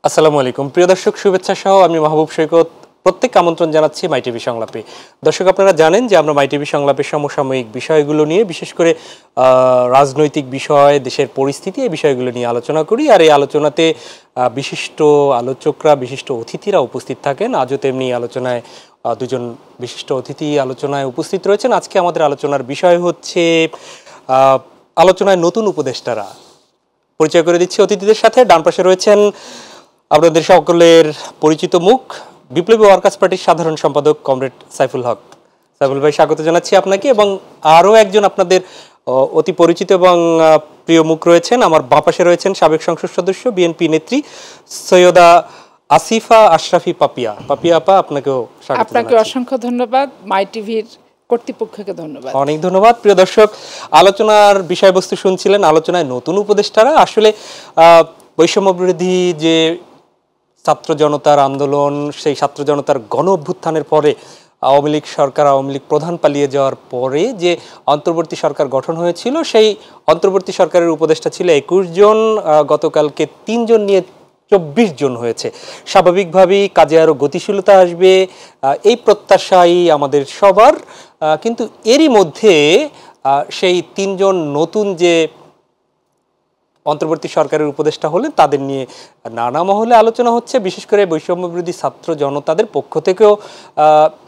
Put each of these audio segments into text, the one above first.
আসসালামু আলাইকুম প্রিয় দর্শক, শুভেচ্ছা সহ আমি মাহবুব সৈকত প্রত্যেক আমন্ত্রণ জানাচ্ছি মাই টিভি সংলাপে। দর্শক, আপনারা জানেন যে আমরা মাই টিভি সংলাপের সমসাময়িক বিষয়গুলো নিয়ে, বিশেষ করে রাজনৈতিক বিষয়, দেশের পরিস্থিতি, এই বিষয়গুলো নিয়ে আলোচনা করি। আর এই আলোচনাতে বিশিষ্ট আলোচকরা, বিশিষ্ট অতিথিরা উপস্থিত থাকেন। আজও তেমনি আলোচনায় দুজন বিশিষ্ট অতিথি আলোচনায় উপস্থিত রয়েছেন। আজকে আমাদের আলোচনার বিষয় হচ্ছে আলোচনায় নতুন উপদেষ্টারা। পরিচয় করে দিচ্ছি অতিথিদের সাথে। ডান পাশে রয়েছেন আপনাদের সকলের পরিচিত মুখ, বিপ্লবী ওয়ার্কার্স পার্টির সাধারণ সম্পাদক কমরেড সাইফুল হক। সাইফুল ভাই, স্বাগত জানাচ্ছি আপনাকে। এবং আরও একজন আপনাদের অতি পরিচিত এবং প্রিয় মুখ রয়েছেন, আমার বাঁ পাশে রয়েছেন সাবেক সংসদ সদস্য, বিএনপি নেত্রী সৈয়দা আসিফা আশরাফি পাপিয়া। পাপিয়া আপা, আপনাকেও স্বাগত। আপনাকে অসংখ্য ধন্যবাদ, মাই টিভির কর্তৃপক্ষকে ধন্যবাদ। অনেক ধন্যবাদ। প্রিয় দর্শক, আলোচনার বিষয়বস্তু শুনছিলেন, আলোচনায় নতুন উপদেষ্টারা। আসলে বৈষম্য বিরোধী যে ছাত্র জনতার আন্দোলন, সেই ছাত্র জনতার গণ অভ্যুত্থানের পরে আওয়ামী লীগ সরকার, আওয়ামী লীগ প্রধান পালিয়ে যাওয়ার পরে যে অন্তর্বর্তী সরকার গঠন হয়েছিল, সেই অন্তর্বর্তী সরকারের উপদেষ্টা ছিল 21 জন। গতকালকে 3 জন নিয়ে 24 জন হয়েছে। স্বাভাবিকভাবেই কাজে আরও গতিশীলতা আসবে, এই প্রত্যাশাই আমাদের সবার। কিন্তু এরই মধ্যে সেই 3 জন নতুন যে অন্তর্বর্তী সরকারের উপদেষ্টা হলেন, তাদের নিয়ে নানা মহলে আলোচনা হচ্ছে। বিশেষ করে বৈষম্য বিরোধী ছাত্র জনতাদের পক্ষ থেকেও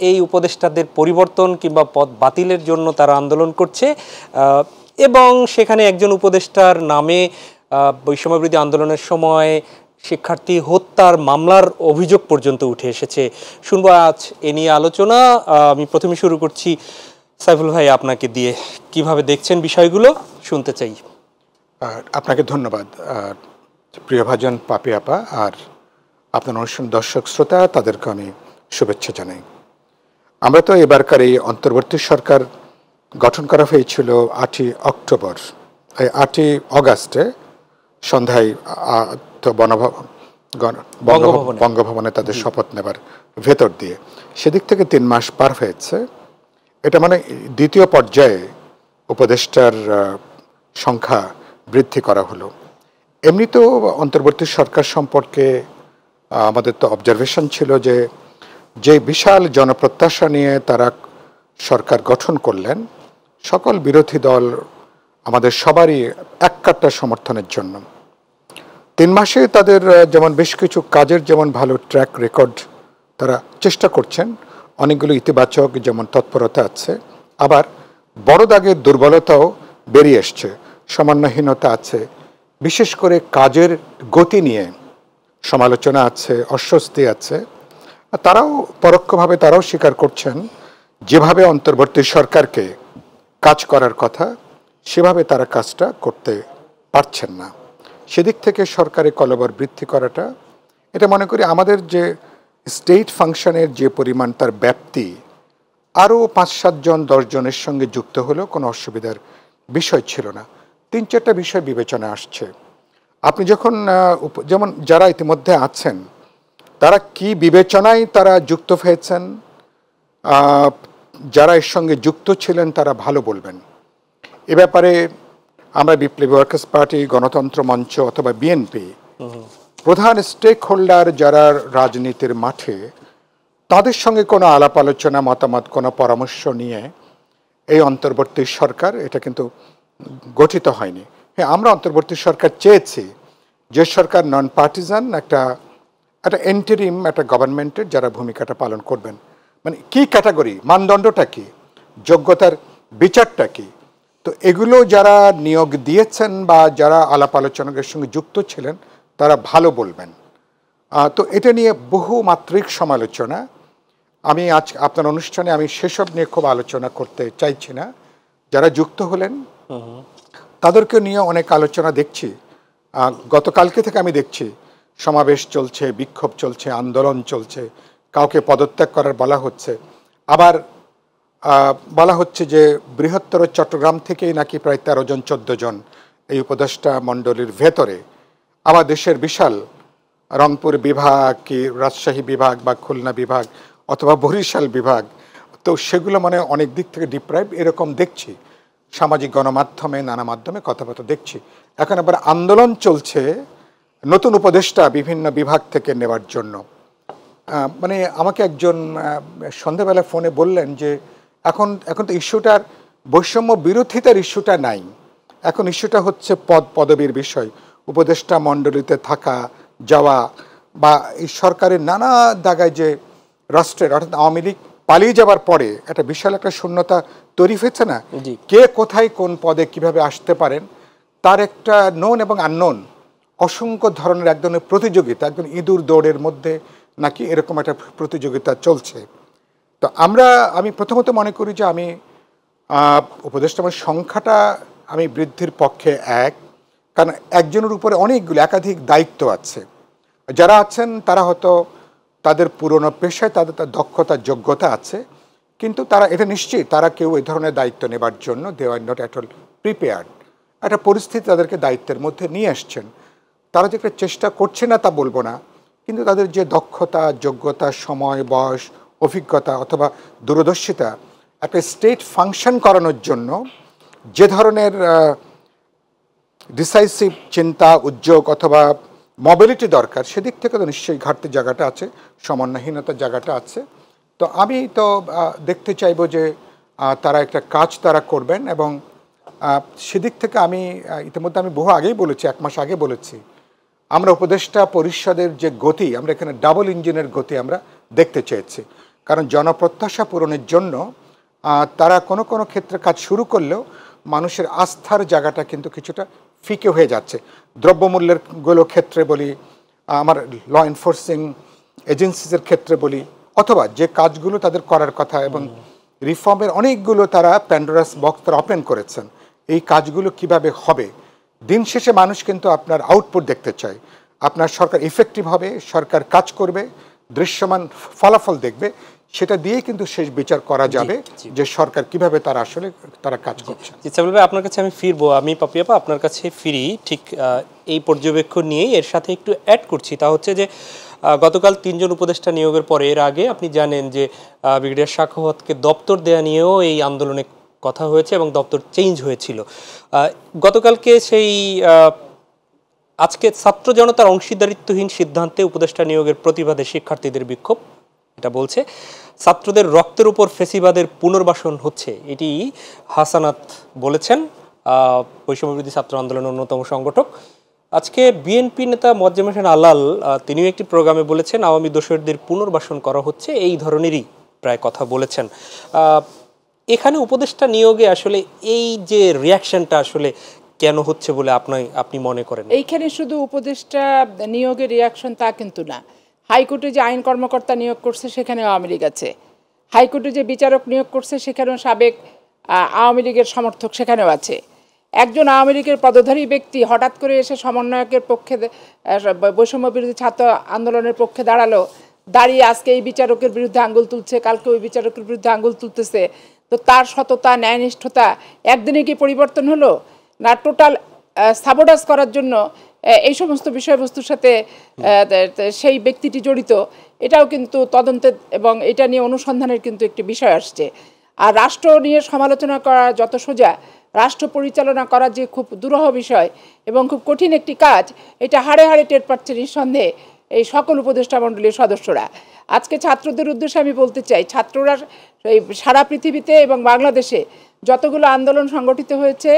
এই উপদেষ্টাদের পরিবর্তন কিংবা পদ বাতিলের জন্য তারা আন্দোলন করছে। এবং সেখানে একজন উপদেষ্টার নামে বৈষম্য বিরোধী আন্দোলনের সময় শিক্ষার্থী হত্যার মামলার অভিযোগ পর্যন্ত উঠে এসেছে। শুনবো আজ এ নিয়ে আলোচনা। আমি প্রথমে শুরু করছি সাইফুল ভাই, আপনাকে দিয়ে। কিভাবে দেখছেন বিষয়গুলো শুনতে চাই। আপনাকে ধন্যবাদ প্রিয় ভাজন পাপি আপা, আর আপনার অনুষ্ঠান দর্শক শ্রোতা, তাদেরকে আমি শুভেচ্ছা জানাই। আমরা তো এবারকার এই অন্তর্বর্তী সরকার গঠন করা হয়েছিল 8ই অক্টোবর। এই 8ই অগাস্টে সন্ধ্যায় তো বঙ্গভবনে তাদের শপথ নেবার ভেতর দিয়ে, সেদিক থেকে 3 মাস পার হয়েছে। এটা মানে দ্বিতীয় পর্যায়ে উপদেষ্টার সংখ্যা বৃদ্ধি করা হলো। এমনিতেও অন্তর্বর্তী সরকার সম্পর্কে আমাদের তো অবজারভেশন ছিল যে বিশাল জনপ্রত্যাশা নিয়ে তারা সরকার গঠন করলেন, সকল বিরোধী দল আমাদের সবারই এককাট্টা সমর্থনের জন্য। 3 মাসে তাদের যেমন বেশ কিছু কাজের যেমন ভালো ট্র্যাক রেকর্ড তারা চেষ্টা করছেন, অনেকগুলো ইতিবাচক যেমন তৎপরতা আছে, আবার বড় দাগের দুর্বলতাও বেরিয়ে এসছে, সমন্বয়হীনতা আছে। বিশেষ করে কাজের গতি নিয়ে সমালোচনা আছে, অস্বস্তি আছে। তারাও পরোক্ষভাবে তারাও স্বীকার করছেন, যেভাবে অন্তর্বর্তী সরকারকে কাজ করার কথা সেভাবে তারা কাজটা করতে পারছেন না। সেদিক থেকে সরকারি কলবর বৃদ্ধি করাটা, এটা মনে করি আমাদের যে স্টেট ফাংশনের যে পরিমাণ, তার ব্যাপ্তি আরও 5-7 জন 10 জনের সঙ্গে যুক্ত হলেও কোনো অসুবিধার বিষয় ছিল না। 3-4টা বিষয় বিবেচনা আসছে। আপনি যখন যেমন যারা ইতিমধ্যে আছেন, তারা কি বিবেচনায় তারা যুক্ত হয়েছেন, যারা এর সঙ্গে যুক্ত ছিলেন তারা ভালো বলবেন। এ ব্যাপারে আমরা বিপ্লবী ওয়ার্কার্স পার্টি, গণতন্ত্র মঞ্চ অথবা বিএনপি প্রধান স্টেক হোল্ডার যারা রাজনীতির মাঠে, তাদের সঙ্গে কোনো আলাপ আলোচনা, মতামত, কোনো পরামর্শ নিয়ে এই অন্তর্বর্তী সরকার এটা কিন্তু গঠিত হয়নি। হ্যাঁ, আমরা অন্তর্বর্তী সরকার চেয়েছি যে সরকার নন পার্টিজান, একটা এন্টারিম একটা গভর্নমেন্টের যারা ভূমিকাটা পালন করবেন। মানে কি ক্যাটাগরি, মানদণ্ডটা কি, যোগ্যতার বিচারটা কি, তো এগুলো যারা নিয়োগ দিয়েছেন বা যারা আলাপ আলোচনার সঙ্গে যুক্ত ছিলেন তারা ভালো বলবেন। তো এটা নিয়ে বহুমাত্রিক সমালোচনা। আমি আজ আপনার অনুষ্ঠানে আমি সেসব নিয়ে খুব আলোচনা করতে চাইছি না। যারা যুক্ত হলেন তাদেরকে নিয়ে অনেক আলোচনা দেখছি। গতকালকে থেকে আমি দেখছি সমাবেশ চলছে, বিক্ষোভ চলছে, আন্দোলন চলছে, কাউকে পদত্যাগ করার বলা হচ্ছে। আবার বলা হচ্ছে যে বৃহত্তর চট্টগ্রাম থেকেই নাকি প্রায় 13 জন 14 জন এই উপদেষ্টা মণ্ডলীর ভেতরে। আবার দেশের বিশাল রংপুর বিভাগ কি রাজশাহী বিভাগ বা খুলনা বিভাগ অথবা বরিশাল বিভাগ, তো সেগুলো মানে অনেক দিক থেকে ডিপ্রাইভ, এরকম দেখছি সামাজিক গণমাধ্যমে, নানা মাধ্যমে কথাবার্তা দেখছি। এখন আবার আন্দোলন চলছে নতুন উপদেষ্টা বিভিন্ন বিভাগ থেকে নেওয়ার জন্য। মানে আমাকে একজন সন্ধ্যাবেলা ফোনে বললেন যে এখন তো ইস্যুটার বৈষম্য বিরোধিতার ইস্যুটা নাই, এখন ইস্যুটা হচ্ছে পদবীর বিষয়, উপদেষ্টা মণ্ডলীতে থাকা যাওয়া, বা এই সরকারের নানা জায়গায় যে রাষ্ট্রের অর্থাৎ আওয়ামী লীগ পালিয়ে যাওয়ার পরে একটা বিশাল একটা শূন্যতা তৈরি হয়েছে না, কে কোথায় কোন পদে কিভাবে আসতে পারেন তার একটা নোন এবং আননোন অসংখ্য ধরনের এক ধরনের প্রতিযোগিতা, একদম ইঁদুর দৌড়ের মধ্যে নাকি এরকম একটা প্রতিযোগিতা চলছে। তো আমি প্রথমত মনে করি যে আমি উপদেষ্টা সংখ্যাটা আমি বৃদ্ধির পক্ষে কারণ একজনের উপরে অনেকগুলো একাধিক দায়িত্ব আছে। যারা আছেন তারা হয়তো তাদের পুরনো পেশায় তাদের দক্ষতা যোগ্যতা আছে, কিন্তু তারা এটা নিশ্চিত তারা কেউ এই ধরনের দায়িত্ব নেবার জন্য they are not at all prepared. একটা পরিস্থিতি তাদেরকে দায়িত্বের মধ্যে নিয়ে আসছেন, তারা যে একটা চেষ্টা করছে না তা বলবো না, কিন্তু তাদের যে দক্ষতা যোগ্যতা সময় বয়স অভিজ্ঞতা অথবা দূরদর্শিতা একটা স্টেট ফাংশন করানোর জন্য যে ধরনের ডিসাইসিভ চিন্তা উদ্যোগ অথবা মোবিলিটি দরকার, সেদিক থেকে তো নিশ্চয়ই ঘাটতির জায়গাটা আছে, সমন্বয়হীনতার জায়গাটা আছে। তো আমি তো দেখতে চাইবো যে তারা একটা কাজ তারা করবেন, এবং সেদিক থেকে আমি ইতিমধ্যে আমি বহু আগেই বলেছি, 1 মাস আগে বলেছি, আমরা উপদেষ্টা পরিষদের যে গতি, আমরা এখানে ডাবল ইঞ্জিনের গতি আমরা দেখতে চেয়েছি। কারণ জনপ্রত্যাশা পূরণের জন্য তারা কোনো কোনো ক্ষেত্রে কাজ শুরু করলেও মানুষের আস্থার জায়গাটা কিন্তু কিছুটা ফিকে হয়ে যাচ্ছে। দ্রব্যমূল্যের ক্ষেত্রে বলি, আমার ল এনফোর্সিং এজেন্সিসের ক্ষেত্রে বলি, অথবা যে কাজগুলো তাদের করার কথা এবং রিফর্মের অনেকগুলো তারা প্যান্ডোরাস বক্স তারা ওপেন করেছেন, এই কাজগুলো কিভাবে হবে। দিন শেষে মানুষ কিন্তু আপনার আউটপুট দেখতে চায়, আপনার সরকার ইফেক্টিভ হবে, সরকার কাজ করবে, দৃশ্যমান ফলাফল দেখবে, সেটা দিয়ে কিন্তু শেষ বিচার করা যাবে যে সরকার কিভাবে তারা কাজ করছে। আপনার কাছে আমি ফিরবো, আমি পাপি আপা আপনার কাছে ফিরি ঠিক এই পর্যবেক্ষণ নিয়েই। এর সাথে একটু অ্যাড করছি, তা হচ্ছে যে গতকাল 3 জন উপদেষ্টা নিয়োগের পরে এর আগে আপনি জানেন যে ব্রিগেডিয়ার সাখাওয়াতকে দপ্তর দেয়া নিয়েও এই আন্দোলনে কথা হয়েছে এবং দপ্তর চেঞ্জ হয়েছিল। গতকালকে সেই আজকে ছাত্র জনতার অংশীদারিত্বহীন সিদ্ধান্তে উপদেষ্টা নিয়োগের প্রতিবাদে শিক্ষার্থীদের বিক্ষোভ, এটা বলছে ছাত্রদের রক্তের উপর ফেসিবাদের পুনর্বাসন হচ্ছে, এটি হাসানাত বলেছেন, বৈষম্যবিরোধী ছাত্র আন্দোলনের অন্যতম সংগঠক। আজকে বিএনপি নেতা মোয়াজ্জেম হোসেন আলাল তিনিও একটি প্রোগ্রামে বলেছেন আওয়ামী দোসরদের পুনর্বাসন করা হচ্ছে, এই ধরনেরই প্রায় কথা বলেছেন। এখানে উপদেষ্টা নিয়োগে আসলে এই যে রিয়াকশনটা আসলে কেন হচ্ছে বলে আপনি মনে করেন? এইখানে শুধু উপদেষ্টা নিয়োগের রিয়াকশন তা কিন্তু না, হাইকোর্টে যে আইন কর্মকর্তা নিয়োগ করছে সেখানে আওয়ামী লীগ আছে, হাইকোর্টে যে বিচারক নিয়োগ করছে সেখানেও সাবেক আওয়ামী লীগের সমর্থক সেখানেও আছে। একজন আওয়ামী লীগের পদধারী ব্যক্তি হঠাৎ করে এসে সমন্বয়কের পক্ষে বৈষম্য বিরোধী ছাত্র আন্দোলনের পক্ষে দাঁড়িয়ে আজকে এই বিচারকের বিরুদ্ধে আঙুল তুলছে, কালকে ওই বিচারকের বিরুদ্ধে আঙুল তুলতেছে। তো তার সততা ন্যায়নিষ্ঠতা একদিনে কি পরিবর্তন হলো না? টোটাল সাবোটাজ করার জন্য এই সমস্ত বিষয়বস্তুর সাথে সেই ব্যক্তিটি জড়িত, এটাও কিন্তু তদন্তের এবং এটা নিয়ে অনুসন্ধানের কিন্তু একটি বিষয় আসছে। আর রাষ্ট্র নিয়ে সমালোচনা করা যত সোজা, রাষ্ট্র পরিচালনা করা যে খুব দুরূহ বিষয় এবং খুব কঠিন একটি কাজ, এটা হাড়ে হাড়ে টের পাচ্ছে নিঃসন্দেহে এই সকল উপদেষ্টা মণ্ডলীর সদস্যরা। আজকে ছাত্রদের উদ্দেশ্যে আমি বলতে চাই, ছাত্ররা এই সারা পৃথিবীতে এবং বাংলাদেশে যতগুলো আন্দোলন সংগঠিত হয়েছে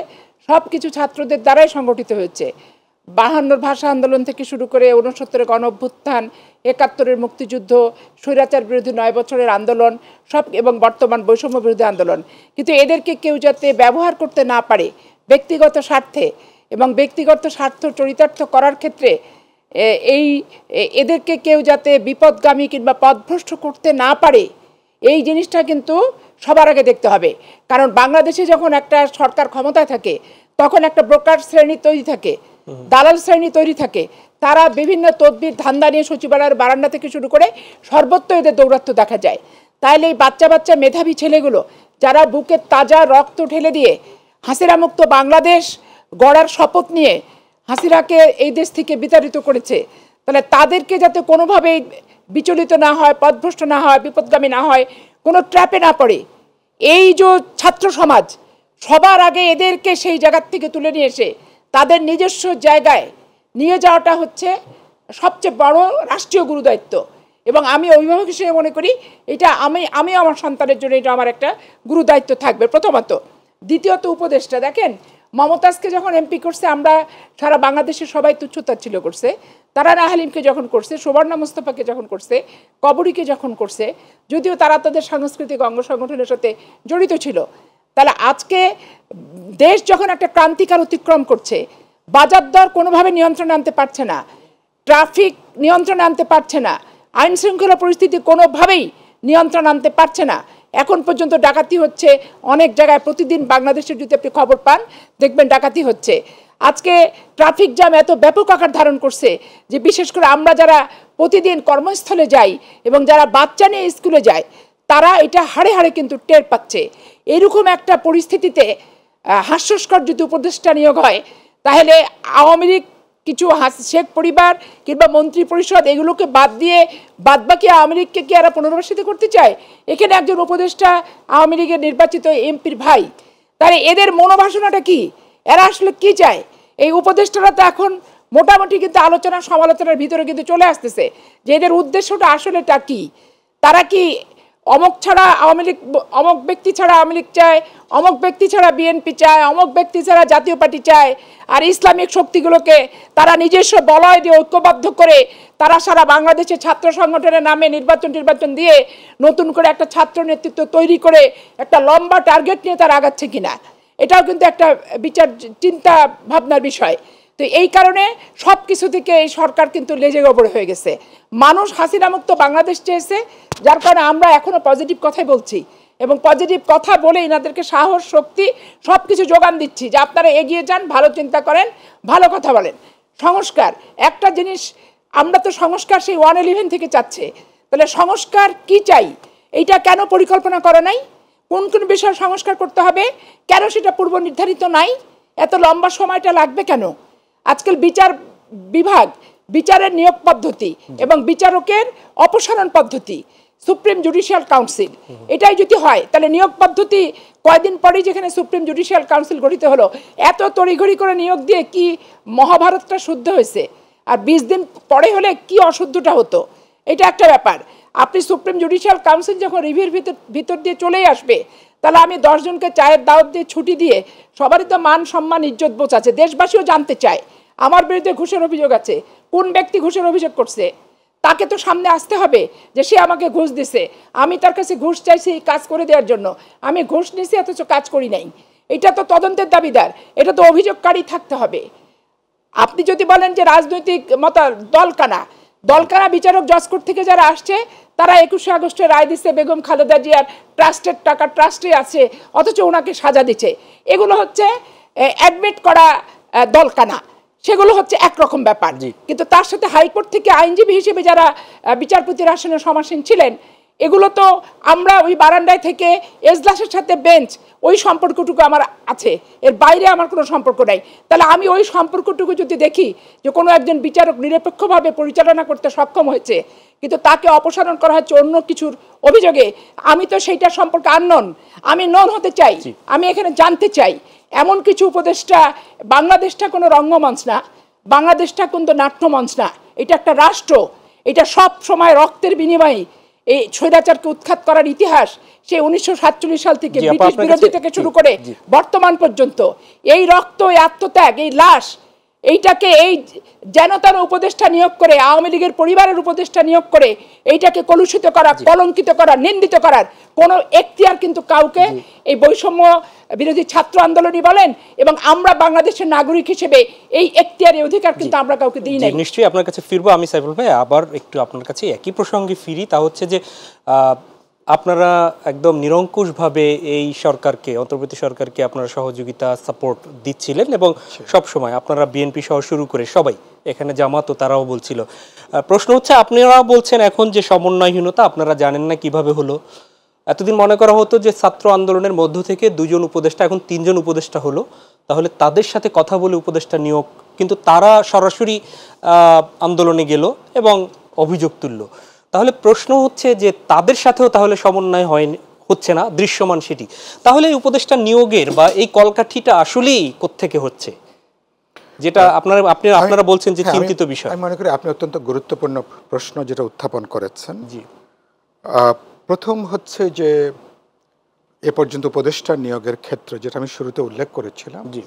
সব কিছু ছাত্রদের দ্বারাই সংগঠিত হয়েছে। 52 ভাষা আন্দোলন থেকে শুরু করে 69 গণ অভ্যুত্থান, 71 মুক্তিযুদ্ধ, স্বৈরাচার বিরোধী 9 বছরের আন্দোলন, সব এবং বর্তমান বৈষম্য বিরোধী আন্দোলন। কিন্তু এদেরকে কেউ যাতে ব্যবহার করতে না পারে ব্যক্তিগত স্বার্থে এবং ব্যক্তিগত স্বার্থ চরিতার্থ করার ক্ষেত্রে, এদেরকে কেউ যাতে বিপদগামী কিংবা পথভ্রষ্ট করতে না পারে, এই জিনিসটা কিন্তু সবার আগে দেখতে হবে। কারণ বাংলাদেশে যখন একটা সরকার ক্ষমতায় থাকে তখন একটা ব্রোকার শ্রেণী তৈরি থাকে, দালাল শ্রেণী তৈরি থাকে, তারা বিভিন্ন তদবির ধান্দা নিয়ে সচিবালয়ের বারান্দা থেকে শুরু করে সর্বত্র এদের দৌরাত্ম্য দেখা যায়। তাহলে এই বাচ্চা বাচ্চা মেধাবী ছেলেগুলো যারা বুকের তাজা রক্ত ঢেলে দিয়ে হাসিনা মুক্ত বাংলাদেশ গড়ার শপথ নিয়ে হাসিনাকে এই দেশ থেকে বিতাড়িত করেছে, তাহলে তাদেরকে যাতে কোনোভাবেই বিচলিত না হয়, পথভ্রষ্ট না হয়, বিপদগামী না হয়, কোনো ট্র্যাপে না পড়ে, এই যে ছাত্র সমাজ সবার আগে এদেরকে সেই জায়গার থেকে তুলে নিয়ে এসে তাদের নিজস্ব জায়গায় নিয়ে যাওয়াটা হচ্ছে সবচেয়ে বড় রাষ্ট্রীয় গুরুদায়িত্ব। এবং আমি অভিভাবক হিসেবে মনে করি এটা আমি আমার সন্তানের জন্য এটা আমার একটা গুরুদায়িত্ব থাকবে প্রথমত। দ্বিতীয়ত উপদেষ্টা দেখেন, মমতাজকে যখন এমপি করছে আমরা সারা বাংলাদেশের সবাই তুচ্ছতাচ্ছিল করছে, তারানা হালিমকে যখন করছে, সুবর্ণা মুস্তফাকে যখন করছে, কবরীকে যখন করছে, যদিও তারা তাদের সাংস্কৃতিক অঙ্গ সংগঠনের সাথে জড়িত ছিল। তাহলে আজকে দেশ যখন একটা ক্রান্তিকার অতিক্রম করছে, বাজার দর কোনোভাবে নিয়ন্ত্রণে আনতে পারছে না, ট্রাফিক নিয়ন্ত্রণে আনতে পারছে না, আইন শৃঙ্খলা পরিস্থিতি কোনোভাবেই নিয়ন্ত্রণ আনতে পারছে না, এখন পর্যন্ত ডাকাতি হচ্ছে অনেক জায়গায়, প্রতিদিন বাংলাদেশের যদি আপনি খবর পান দেখবেন ডাকাতি হচ্ছে। আজকে ট্রাফিক জ্যাম এত ব্যাপক আকার ধারণ করছে যে বিশেষ করে আমরা যারা প্রতিদিন কর্মস্থলে যাই এবং যারা বাচ্চা নিয়ে স্কুলে যায় তারা এটা হাড়ে হাড়ে কিন্তু টের পাচ্ছে। এরকম একটা পরিস্থিতিতে হাস্যস্কর যদি উপদেষ্টা নিয়োগ হয় তাহলে আওয়ামী লীগ কিছু শেখ পরিবার কিংবা মন্ত্রী পরিষদ এগুলোকে বাদ দিয়ে বাদবাকি আওয়ামী লীগকে কি এরা পুনর্বাসিত করতে চায়? এখানে একজন উপদেষ্টা আওয়ামী লীগের নির্বাচিত এমপির ভাই, তাহলে এদের মনোবাসনাটা কি? এরা আসলে কি চায়? এই উপদেষ্টারা তো এখন মোটামুটি কিন্তু আলোচনা সমালোচনার ভিতরে কিন্তু চলে আসতেছে যে এদের উদ্দেশ্যটা আসলেটা কি। তারা কি অমক ছাড়া আওয়ামী লীগ, অমক ব্যক্তি ছাড়া আওয়ামী লীগ চায়, অমক ব্যক্তি ছাড়া বিএনপি চায়, অমক ব্যক্তি ছাড়া জাতীয় পার্টি চায়, আর ইসলামিক শক্তিগুলোকে তারা নিজস্ব বলয় দিয়ে ঐক্যবদ্ধ করে তারা সারা বাংলাদেশের ছাত্র সংগঠনের নামে নির্বাচন দিয়ে নতুন করে একটা ছাত্র নেতৃত্ব তৈরি করে একটা লম্বা টার্গেট নিয়ে তারা আগাচ্ছে কিনা, এটাও কিন্তু একটা বিচার চিন্তা ভাবনার বিষয়। তো এই কারণে সব কিছু থেকে এই সরকার কিন্তু লেজে গোবর হয়ে গেছে। মানুষ হাসিনা মুক্ত বাংলাদেশ চেয়েছে, যার কারণে আমরা এখনো পজিটিভ কথাই বলছি এবং পজিটিভ কথা বলে এনাদেরকে সাহস শক্তি সব কিছু যোগান দিচ্ছি যে আপনারা এগিয়ে যান, ভালো চিন্তা করেন, ভালো কথা বলেন। সংস্কার একটা জিনিস, আমরা তো সংস্কার সেই 111 থেকে চাচ্ছে, তাহলে সংস্কার কি চাই এইটা কেন পরিকল্পনা করা নাই? কোন কোন বিষয় সংস্কার করতে হবে, কেন সেটা পূর্ব নির্ধারিত নাই? এত লম্বা সময়টা লাগবে কেন? আজকাল বিচার বিভাগ, বিচারের নিয়োগ পদ্ধতি এবং বিচারকের অপসারণ পদ্ধতি, সুপ্রিম জুডিশিয়াল কাউন্সিল, এটাই যদি হয় তাহলে নিয়োগ পদ্ধতি কয়দিন পরেই যেখানে সুপ্রিম জুডিশিয়াল কাউন্সিল গঠিত হলো, এত তড়িঘড়ি করে নিয়োগ দিয়ে কি মহাভারতটা শুদ্ধ হয়েছে? আর 20 দিন পরে হলে কি অশুদ্ধটা হতো? এটা একটা ব্যাপার। আপনি সুপ্রিম জুডিশিয়াল কাউন্সিল যখন রিভিউর ভিতর দিয়ে চলেই আসবে, তাহলে আমি 10 জনকে চায়ের দাওয়াত দিয়ে ছুটি দিয়ে, সবারই তো মান সম্মান ইজ্জত বোঝ আছে, দেশবাসীও জানতে চায় আমার বিরুদ্ধে ঘুষের অভিযোগ আছে, কোন ব্যক্তি ঘুষের অভিযোগ করছে, তাকে তো সামনে আসতে হবে যে সে আমাকে ঘুষ দিছে, আমি তার কাছে ঘুষ চাইছি কাজ করে দেওয়ার জন্য, আমি ঘুষ নিছি অথচ কাজ করি নাই। এটা তো তদন্তের দাবিদার, এটা তো অভিযোগকারী থাকতে হবে। আপনি যদি বলেন যে রাজনৈতিক দলকানা বিচারক জজকোর্ট থেকে যারা আসছে তারা 21শে আগস্টের রায় দিচ্ছে বেগম খালেদা জিয়ার ট্রাস্টের টাকা ট্রাস্টে আছে অথচ ওনাকে সাজা দিচ্ছে, এগুলো হচ্ছে অ্যাডমিট করা দলকানা, সেগুলো হচ্ছে একরকম ব্যাপার। কিন্তু তার সাথে হাইকোর্ট থেকে আইনজীবী হিসেবে যারা বিচারপতির আসনে সমাসীন ছিলেন, এগুলো তো আমরা ওই বারান্দায় থেকে এজলাসের সাথে বেঞ্চ, ওই সম্পর্কটুকু আমার আছে, এর বাইরে আমার কোনো সম্পর্ক নাই। তাহলে আমি ওই সম্পর্কটুকু যদি দেখি যে কোনো একজন বিচারক নিরপেক্ষভাবে পরিচালনা করতে সক্ষম হয়েছে কিন্তু তাকে অপসারণ করা হচ্ছে অন্য কিছুর অভিযোগে, আমি তো সেইটা সম্পর্কে আননোন, আমি নন হতে চাই, আমি এখানে জানতে চাই। এমন কিছু উপদেষ্টা, বাংলাদেশটা কোনো রঙ্গমঞ্চ না, বাংলাদেশটা কিন্তু নাট্যমঞ্চ না, এটা একটা রাষ্ট্র, এটা সব সময় রক্তের বিনিময়ে এই স্বৈরাচারকে উৎখাত করার ইতিহাস সেই 1947 সাল থেকে ব্রিটিশ বিরোধী থেকে শুরু করে বর্তমান পর্যন্ত এই রক্ত, এই আত্মত্যাগ, এই লাশ, এইটাকে এই যেন তার উপদেষ্টা নিয়োগ করে, আওয়ামী লীগের পরিবারের উপদেষ্টা নিয়োগ করে এইটাকে কলুষিত করা, কলঙ্কিত করা, নিন্দিত করার কোনো এখতিয়ার কিন্তু কাউকে এই বৈষম্য বিরোধী ছাত্র আন্দোলনই বলেন এবং আমরা বাংলাদেশের নাগরিক হিসেবে এই এখতিয়ারের অধিকার কিন্তু আমরা কাউকে দিই নাই। নিশ্চয়ই আপনার কাছে ফিরবো আমি সাইফুল ভাই, আবার একটু আপনার কাছে একই প্রসঙ্গে ফিরি। তা হচ্ছে যে আপনারা একদম নিরঙ্কুশভাবে এই সরকারকে, অন্তর্বর্তী সরকারকে আপনারা সহযোগিতা সাপোর্ট দিচ্ছিলেন এবং সব সময় আপনারা বিএনপি সহ শুরু করে সবাই, এখানে জামাতও তারাও বলছিল। প্রশ্ন হচ্ছে আপনারা বলছেন এখন যে সমন্বয়হীনতা, আপনারা জানেন না কিভাবে হলো। এতদিন মনে করা হতো যে ছাত্র আন্দোলনের মধ্য থেকে 2 জন উপদেষ্টা, এখন 3 জন উপদেষ্টা হলো, তাহলে তাদের সাথে কথা বলে উপদেষ্টা নিয়োগ, কিন্তু তারা সরাসরি আন্দোলনে গেল এবং অভিযোগ তুলল। তাহলে প্রশ্ন হচ্ছে যে তাদের সাথেও তাহলে সমন্বয় হচ্ছে না, দৃশ্যমান সেটি, তাহলে এই উপদেষ্টা নিয়োগের বা এই কলকাঠিটা আসলেই কোত্থেকে হচ্ছে? যেটা আপনারা বলছেন যে হ্যাঁ, চিন্তিত বিষয়। আমি মনে করি আপনি অত্যন্ত গুরুত্বপূর্ণ প্রশ্ন যেটা উত্থাপন করেছেন। জি প্রথম হচ্ছে যে এ পর্যন্ত উপদেষ্টা নিয়োগের ক্ষেত্রে যেটা আমি শুরুতে উল্লেখ করেছিলাম, জি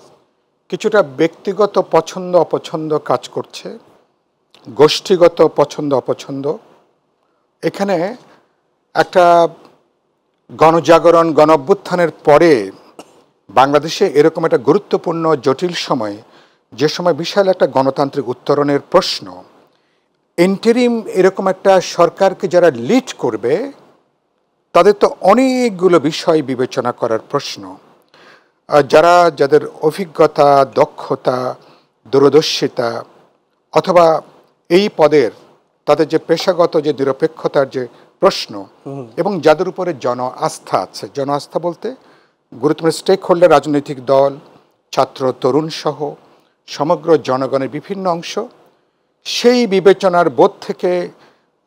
কিছুটা ব্যক্তিগত পছন্দ অপছন্দ কাজ করছে, গোষ্ঠীগত পছন্দ অপছন্দ। এখানে একটা গণজাগরণ গণ অভ্যুত্থানের পরে বাংলাদেশে এরকম একটা গুরুত্বপূর্ণ জটিল সময়, যে সময় বিশাল একটা গণতান্ত্রিক উত্তরণের প্রশ্ন, ইন্টারিম এরকম একটা সরকারকে যারা লিড করবে তাদের তো অনেকগুলো বিষয় বিবেচনা করার প্রশ্ন। যাদের অভিজ্ঞতা, দক্ষতা, দূরদর্শিতা অথবা এই পদের তাদের যে পেশাগত যে নিরপেক্ষতার যে প্রশ্ন, এবং যাদের উপরে জন আস্থা আছে, জন আস্থা বলতে গুরুত্বপূর্ণ স্টেক হোল্ডার, রাজনৈতিক দল, ছাত্র তরুণ সহ সমগ্র জনগণের বিভিন্ন অংশ, সেই বিবেচনার বোধ থেকে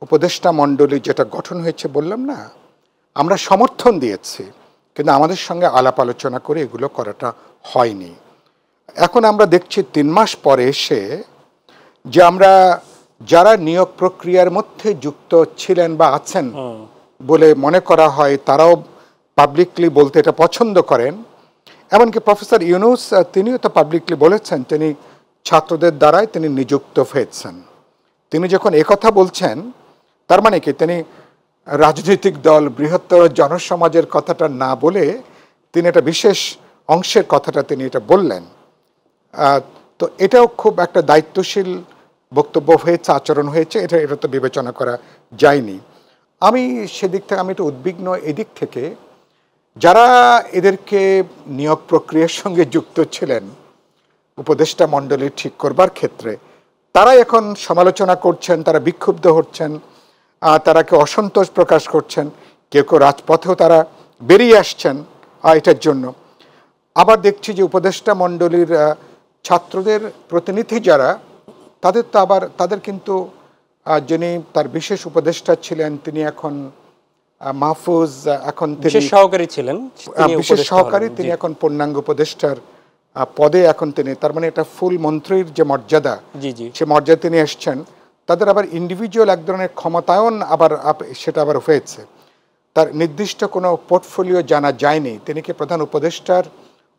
উপদেষ্টা মণ্ডলী যেটা গঠন হয়েছে বললাম না, আমরা সমর্থন দিয়েছি, কিন্তু আমাদের সঙ্গে আলাপ আলোচনা করে এগুলো করাটা হয়নি। এখন আমরা দেখছি 3 মাস পরে এসে যে আমরা যারা নিয়োগ প্রক্রিয়ার মধ্যে যুক্ত ছিলেন বা আছেন বলে মনে করা হয়, তারাও পাবলিকলি বলতে এটা পছন্দ করেন। এমনকি প্রফেসর ইউনূস তিনিও তো পাবলিকলি বলেছেন তিনি ছাত্রদের দ্বারাই তিনি নিযুক্ত হয়েছেন। তিনি যখন একথা বলছেন, তার মানে কি তিনি রাজনৈতিক দল, বৃহত্তর জনসমাজের কথাটা না বলে তিনি একটা বিশেষ অংশের কথাটা তিনি এটা বললেন। তো এটাও খুব একটা দায়িত্বশীল বক্তব্য হয়েছে, আচরণ হয়েছে, এটা তো বিবেচনা করা যায়নি। আমি সেদিক থেকে আমি একটু উদ্বিগ্ন এদিক থেকে, যারা এদেরকে নিয়োগ প্রক্রিয়ার সঙ্গে যুক্ত ছিলেন উপদেষ্টা মণ্ডলী ঠিক করবার ক্ষেত্রে, তারা এখন সমালোচনা করছেন, তারা বিক্ষুব্ধ হচ্ছেন, তারা কেউ অসন্তোষ প্রকাশ করছেন, কেউ কেউ রাজপথেও তারা বেরিয়ে আসছেন এটার জন্য। আবার দেখছি যে উপদেষ্টা মণ্ডলীর ছাত্রদের প্রতিনিধি যারা, তাদের কিন্তু যিনি তার বিশেষ উপদেষ্টা ছিলেন তিনি এখন মাহফুজ, এখন বিশেষ সহকারী ছিলেন, বিশেষ সহকারী, তিনি এখন পূর্ণাঙ্গ উপদেষ্টার পদে এখন তিনি, তার মানে এটা ফুল মন্ত্রীর যে মর্যাদা, সে মর্যাদা তিনি এসছেন। তাদের আবার ইন্ডিভিজুয়াল এক ধরনের ক্ষমতায়ন সেটা আবার হয়েছে। তার নির্দিষ্ট কোনো পোর্টফোলিও জানা যায়নি। তিনি কি প্রধান উপদেষ্টার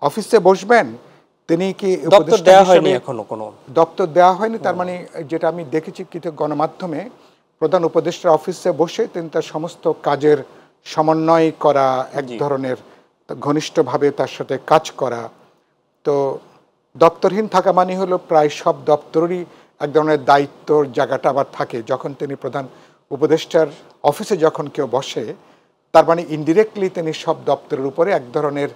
অফিসে বসবেন, তিনি কি দপ্তর দেওয়া হয়নি, এখনো কোনো দপ্তর দেওয়া হয়নি। তার মানে যেটা আমি দেখেছি কিছু গণমাধ্যমে, প্রধান উপদেষ্টার অফিসে বসে তিনি তার সমস্ত কাজের সমন্বয় করা, এক ধরনের ঘনিষ্ঠভাবে তার সাথে কাজ করা। তো দপ্তরহীন থাকা মানে হলো প্রায় সব দপ্তরেরই এক ধরনের দায়িত্বর জায়গাটা আবার থাকে। যখন তিনি প্রধান উপদেষ্টার অফিসে যখন কেউ বসে, তার মানে ইনডিরেক্টলি তিনি সব দপ্তরের উপরে এক ধরনের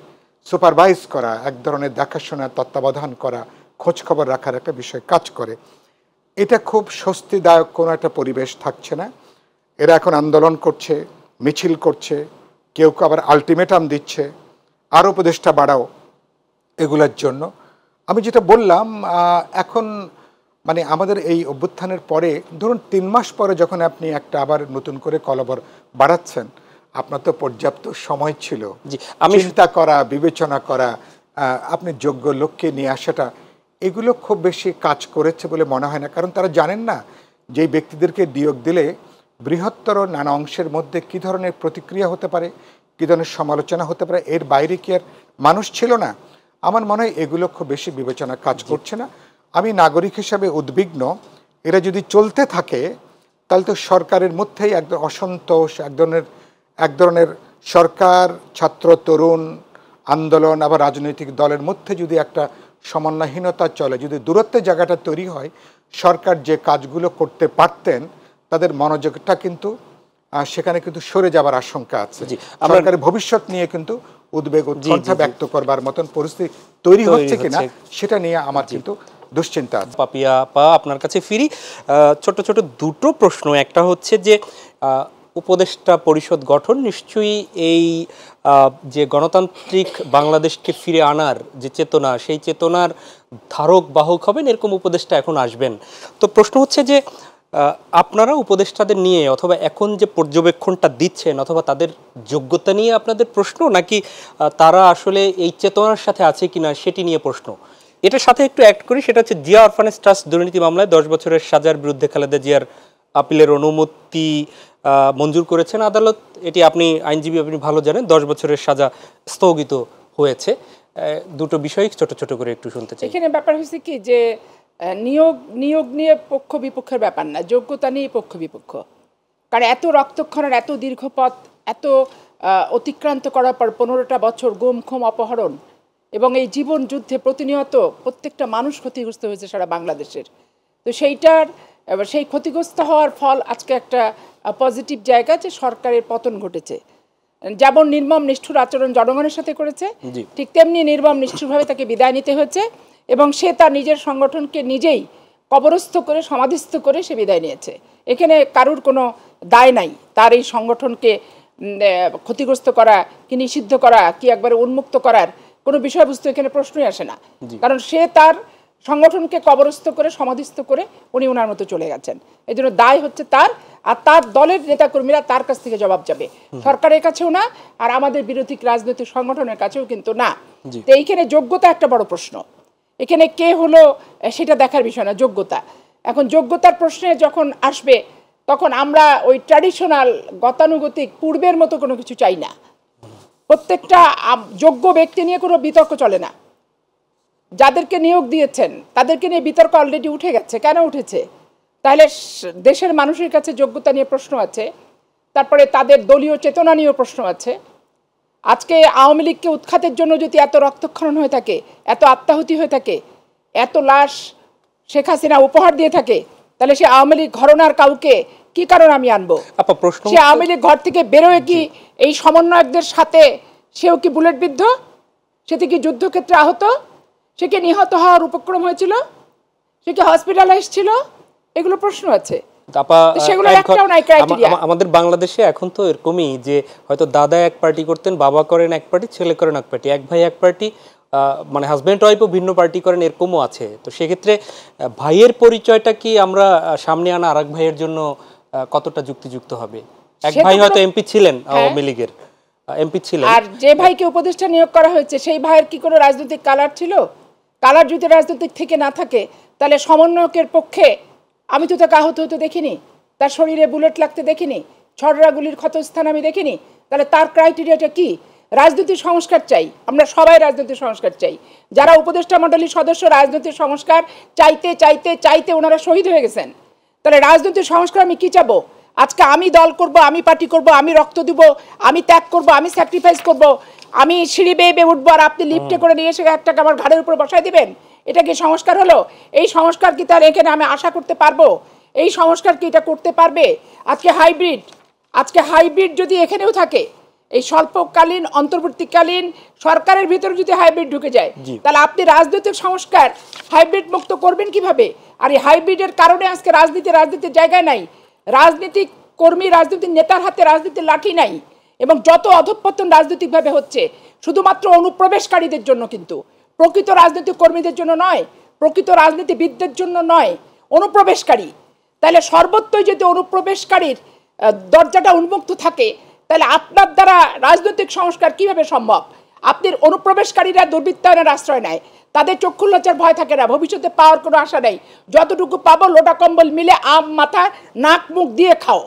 সুপারভাইজ করা, এক ধরনের দেখাশোনা, তত্ত্বাবধান করা, খোঁজখবর রাখার একটা বিষয় কাজ করে। এটা খুব স্বস্তিদায়ক কোনো একটা পরিবেশ থাকছে না। এরা এখন আন্দোলন করছে, মিছিল করছে, কেউ কেউ আবার আলটিমেটাম দিচ্ছে, আরও উপদেষ্টা বাড়াও, এগুলোর জন্য। আমি যেটা বললাম, এখন মানে আমাদের এই অভ্যুত্থানের পরে ধরুন 3 মাস পরে যখন আপনি একটা আবার নতুন করে কলবর বাড়াচ্ছেন, আপনার তো পর্যাপ্ত সময় ছিল চিন্তা করা, বিবেচনা করা, আপনি যোগ্য লোককে নিয়ে আসাটা, এগুলো খুব বেশি কাজ করেছে বলে মনে হয় না। কারণ তারা জানেন না যে ব্যক্তিদেরকে নিয়োগ দিলে বৃহত্তর নানা অংশের মধ্যে কী ধরনের প্রতিক্রিয়া হতে পারে, কী ধরনের সমালোচনা হতে পারে, এর বাইরে কি আর মানুষ ছিল না। আমার মনে হয় এগুলো খুব বেশি বিবেচনা কাজ করছে না। আমি নাগরিক হিসাবে উদ্বিগ্ন, এরা যদি চলতে থাকে তাহলে তো সরকারের মধ্যেই এক অসন্তোষ, এক ধরনের সরকার, ছাত্র তরুণ আন্দোলন, আবার রাজনৈতিক দলের মধ্যে যদি একটা সমন্বয়হীনতা চলে, যদি দূরত্বের জায়গাটা তৈরি হয়, সরকার যে কাজগুলো করতে পারতেন তাদের মনোযোগটা কিন্তু সেখানে কিন্তু সরে যাবার আশঙ্কা আছে। সরকারের ভবিষ্যৎ নিয়ে কিন্তু উদ্বেগ, উৎকণ্ঠা ব্যক্ত করবার মতন পরিস্থিতি তৈরি হচ্ছে কিনা সেটা নিয়ে আমার কিন্তু দুশ্চিন্তা আছে। পাপিয়া আপা, আপনার কাছে ফিরি। ছোট ছোট দুটো প্রশ্ন। একটা হচ্ছে যে উপদেষ্টা পরিষদ গঠন নিশ্চয়ই এই যে গণতান্ত্রিক বাংলাদেশকে ফিরে আনার যে চেতনা, সেই চেতনার ধারক বাহক হবেন, এরকম উপদেষ্টা এখন আসবেন। তো প্রশ্ন হচ্ছে যে আপনারা উপদেষ্টাদের নিয়ে অথবা এখন যে পর্যবেক্ষণটা দিচ্ছেন অথবা তাদের যোগ্যতা নিয়ে আপনাদের প্রশ্ন, নাকি তারা আসলে এই চেতনার সাথে আছে কিনা সেটি নিয়ে প্রশ্ন? এটার সাথে একটু অ্যাড করি, সেটা হচ্ছে জিয়া অরফানেজ ট্রাস্ট দুর্নীতি মামলায় 10 বছরের সাজার বিরুদ্ধে খালেদা জিয়ার আপিলের অনুমতি মঞ্জুর করেছেন আদালত। এটি আপনি আইনজীবী, আপনি ভালো জানেন, 10 বছরের সাজা স্থগিত হয়েছে। দুটো বিষয় ছোট ছোট করে একটু শুনতে চাই। এখানে ব্যাপার হচ্ছে কি যে নিয়োগ নিয়ে পক্ষ বিপক্ষের ব্যাপার না, যোগ্যতা নিয়ে পক্ষ বিপক্ষ। কারণ এত রক্তক্ষরণ, এত দীর্ঘ পথ, এত অতিক্রান্ত করার পর 15টা বছর গুম খুম অপহরণ এবং এই জীবন যুদ্ধে প্রতিনিয়ত প্রত্যেকটা মানুষ ক্ষতিগ্রস্ত হয়েছে সারা বাংলাদেশের। তো সেই ক্ষতিগ্রস্ত হওয়ার ফল আজকে একটা পজিটিভ জায়গা যে সরকারের পতন ঘটেছে। যেমন নির্মম নিষ্ঠুর আচরণ জনগণের সাথে করেছে, ঠিক তেমনি নির্মম নিষ্ঠুরভাবে তাকে বিদায় নিতে হয়েছে এবং সে তার নিজের সংগঠনকে নিজেই কবরস্থ করে সমাধিস্থ করে সে বিদায় নিয়েছে। এখানে কারুর কোনো দায় নাই তার এই সংগঠনকে ক্ষতিগ্রস্ত করা কি নিষিদ্ধ করা কি একবারে উন্মুক্ত করার কোনো বিষয়বস্তু এখানে প্রশ্নই আসে না। কারণ সে তার সংগঠনকে কবরস্থ করে সমাধিস্থ করে উনি ওনার মতো চলে গেছেন। এই জন্য দায় হচ্ছে তার, আর তার দলের নেতাকর্মীরা তার কাছ থেকে জবাব যাবে, সরকারের কাছেও না আর আমাদের বিরোধী রাজনৈতিক সংগঠনের কাছেও কিন্তু না। তো এইখানে যোগ্যতা একটা বড় প্রশ্ন, এখানে কে হলো সেটা দেখার বিষয় না, যোগ্যতা। এখন যোগ্যতার প্রশ্নে যখন আসবে তখন আমরা ওই ট্র্যাডিশনাল গতানুগতিক পূর্বের মতো কোনো কিছু চাই না। প্রত্যেকটা যোগ্য ব্যক্তি নিয়ে কোনো বিতর্ক চলে না। যাদেরকে নিয়োগ দিয়েছেন তাদেরকে নিয়ে বিতর্ক অলরেডি উঠে গেছে। কেন উঠেছে? তাহলে দেশের মানুষের কাছে যোগ্যতা নিয়ে প্রশ্ন আছে, তারপরে তাদের দলীয় চেতনা নিয়েও প্রশ্ন আছে। আজকে আওয়ামী লীগকে উৎখাতের জন্য যদি এত রক্তক্ষরণ হয়ে থাকে, এত আত্মাহুতি হয়ে থাকে, এত লাশ শেখ হাসিনা উপহার দিয়ে থাকে, তাহলে সে আওয়ামী লীগ ঘরনার কাউকে কি কারণ আমি আনবো? সে আওয়ামী লীগ ঘর থেকে বেরোয় কি এই সমন্বয়কদের সাথে সেও কি বুলেটবিদ্ধ? সে কি যুদ্ধক্ষেত্রে আহত? সে কি নিহত হওয়ার উপক্রম হয়েছিল? সে কি হসপিটালাইজ ছিল? এগুলো প্রশ্ন আছে। আমাদের বাংলাদেশে এখন তো এরকমই যে হয়তো দাদা এক পার্টি করতেন, বাবা করেন এক পার্টি, ছেলে করেন এক পার্টি, এক ভাই এক পার্টি, মানে হাজব্যান্ড ওয়াইফও ভিন্ন পার্টি করেন, এরকমও আছে। তো সেক্ষেত্রে ভাইয়ের পরিচয়টা কি আমরা সামনে আনা আরেক ভাইয়ের জন্য কতটা যুক্তিযুক্ত হবে? এক ভাই হয়তো এমপি ছিলেন, আওয়ামী লীগের এমপি ছিলেন, আর যে ভাইকে উপদেষ্টা নিয়োগ করা হয়েছে সেই ভাইয়ের কি কোনো রাজনৈতিক কালার ছিল? কালার যদি রাজনৈতিক থেকে না থাকে তাহলে সমন্বয়কের পক্ষে আমি তো তাকে আহত হতে দেখিনি, তার শরীরে বুলেট লাগতে দেখিনি, ছড়রা গুলির ক্ষতস্থান আমি দেখিনি। তাহলে তার ক্রাইটেরিয়াটা কি? রাজনৈতিক সংস্কার চাই, আমরা সবাই রাজনৈতিক সংস্কার চাই। যারা উপদেষ্টা মণ্ডলীর সদস্য রাজনৈতিক সংস্কার চাইতে চাইতে চাইতে ওনারা শহীদ হয়ে গেছেন। তাহলে রাজনৈতিক সংস্কার আমি কি চাবো? আজকে আমি দল করব, আমি পার্টি করব, আমি রক্ত দিব, আমি ত্যাগ করব, আমি স্যাক্রিফাইস করব, আমি সিঁড়ি বেয়ে বেয়ে উঠবো আর আপনি লিফটে করে নিয়ে এসে একটাকে আমার ঘাড়ের উপর বসায় দিবেন? এটা কি সংস্কার হলো? এই সংস্কার কি তার এখানে আমি আশা করতে পারবো? এই সংস্কার কি এটা করতে পারবে? আজকে হাইব্রিড যদি এখানেও থাকে, এই স্বল্পকালীন অন্তর্বর্তীকালীন সরকারের ভিতরে যদি হাইব্রিড ঢুকে যায়, তাহলে আপনি রাজনৈতিক সংস্কার হাইব্রিড মুক্ত করবেন কিভাবে? আর এই হাইব্রিডের কারণে আজকে রাজনীতির জায়গায় নাই, রাজনীতিক কর্মী রাজনীতির নেতার হাতে রাজনীতির লাঠি নাই, এবং যত অধঃপতন রাজনৈতিকভাবে হচ্ছে শুধুমাত্র অনুপ্রবেশকারীদের জন্য, কিন্তু প্রকৃত রাজনৈতিক কর্মীদের জন্য নয়, প্রকৃত রাজনীতিবিদদের জন্য নয়, অনুপ্রবেশকারী। তাহলে সর্বত্রই যদি অনুপ্রবেশকারীর দরজাটা উন্মুক্ত থাকে তাহলে আপনার দ্বারা রাজনৈতিক সংস্কার কিভাবে সম্ভব? আপনার অনুপ্রবেশকারীরা দুর্বৃত্তায়নের আশ্রয় নেয়, তাদের চক্ষু লজ্জার ভয় থাকে না, ভবিষ্যতে পাওয়ার কোনো আশা নেই, যতটুকু পাবো লোটা কম্বল মিলে আম মাথা নাক মুখ দিয়ে খাও।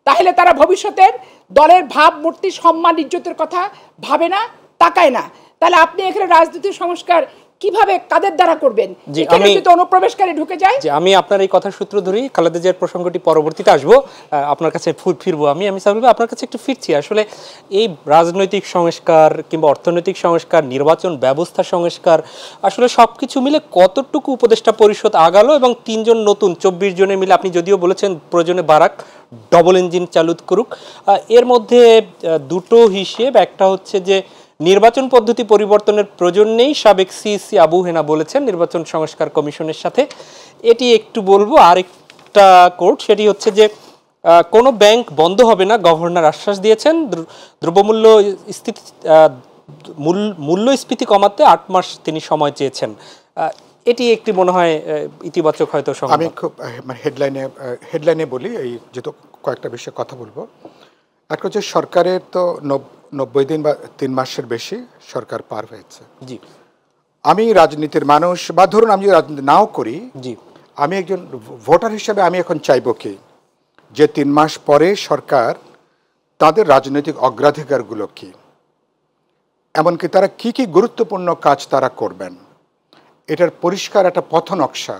তাহলে তারা ভবিষ্যতের দলের ভাবমূর্তি সম্মান ইজ্জতের কথা ভাবে না, তাকায় না। তাহলে আপনি এখানে রাজনৈতিক সংস্কার কিভাবে কাদের দ্বারা করবেন? এখানে যদি অনুপ্রবেশকারী ঢুকে যায়। আমি আপনার এই কথার সূত্র ধরেই খালেদা জিয়ার প্রসঙ্গটি পরবর্তীতে আসবো, আপনার কাছে ফিরবো। আমি সাহেব আপনার কাছে একটু ফিরছি। আসলে এই রাজনৈতিক সংস্কার কিংবা অর্থনৈতিক সংস্কার, নির্বাচন ব্যবস্থা সংস্কার, আসলে সবকিছু মিলে কতটুকু উপদেষ্টা পরিষদ আগালো এবং 3 জন নতুন 24 জনে মিলে, আপনি যদিও বলেছেন প্রয়োজনে বারাক ডবল ইঞ্জিন চালু করুক, এর মধ্যে দুটো হিসেব, একটা হচ্ছে যে নির্বাচন পদ্ধতি পরিবর্তনের প্রয়োজন নেই, সাবেক সিইসি আবু হেনা বলেছেন নির্বাচন সংস্কার কমিশনের সাথে। এটি একটু বলবো। আরেকটা কোর্ট, সেটি হচ্ছে যে কোনো ব্যাংক বন্ধ হবে না, গভর্নর আশ্বাস দিয়েছেন। মূল্যস্ফীতি কমাতে 8 মাস তিনি সময় চেয়েছেন। এটি একটি মনে হয় ইতিবাচক হয়তো। আমি খুব হেডলাইনে বলি, এই যেহেতু কয়েকটা বিষয়ে কথা বলবো। একটা হচ্ছে সরকারের তো 90 দিন বা 3 মাসের বেশি সরকার পার হয়েছে। জি, আমি রাজনীতির মানুষ, বা ধরুন আমি যদি রাজনীতি নাও করি, জি, আমি একজন ভোটার হিসেবে আমি এখন চাইব কি, যে 3 মাস পরে সরকার তাদের রাজনৈতিক অগ্রাধিকারগুলো কি, এমনকি তারা কি কি গুরুত্বপূর্ণ কাজ তারা করবেন, এটার পরিষ্কার একটা পথ নকশা,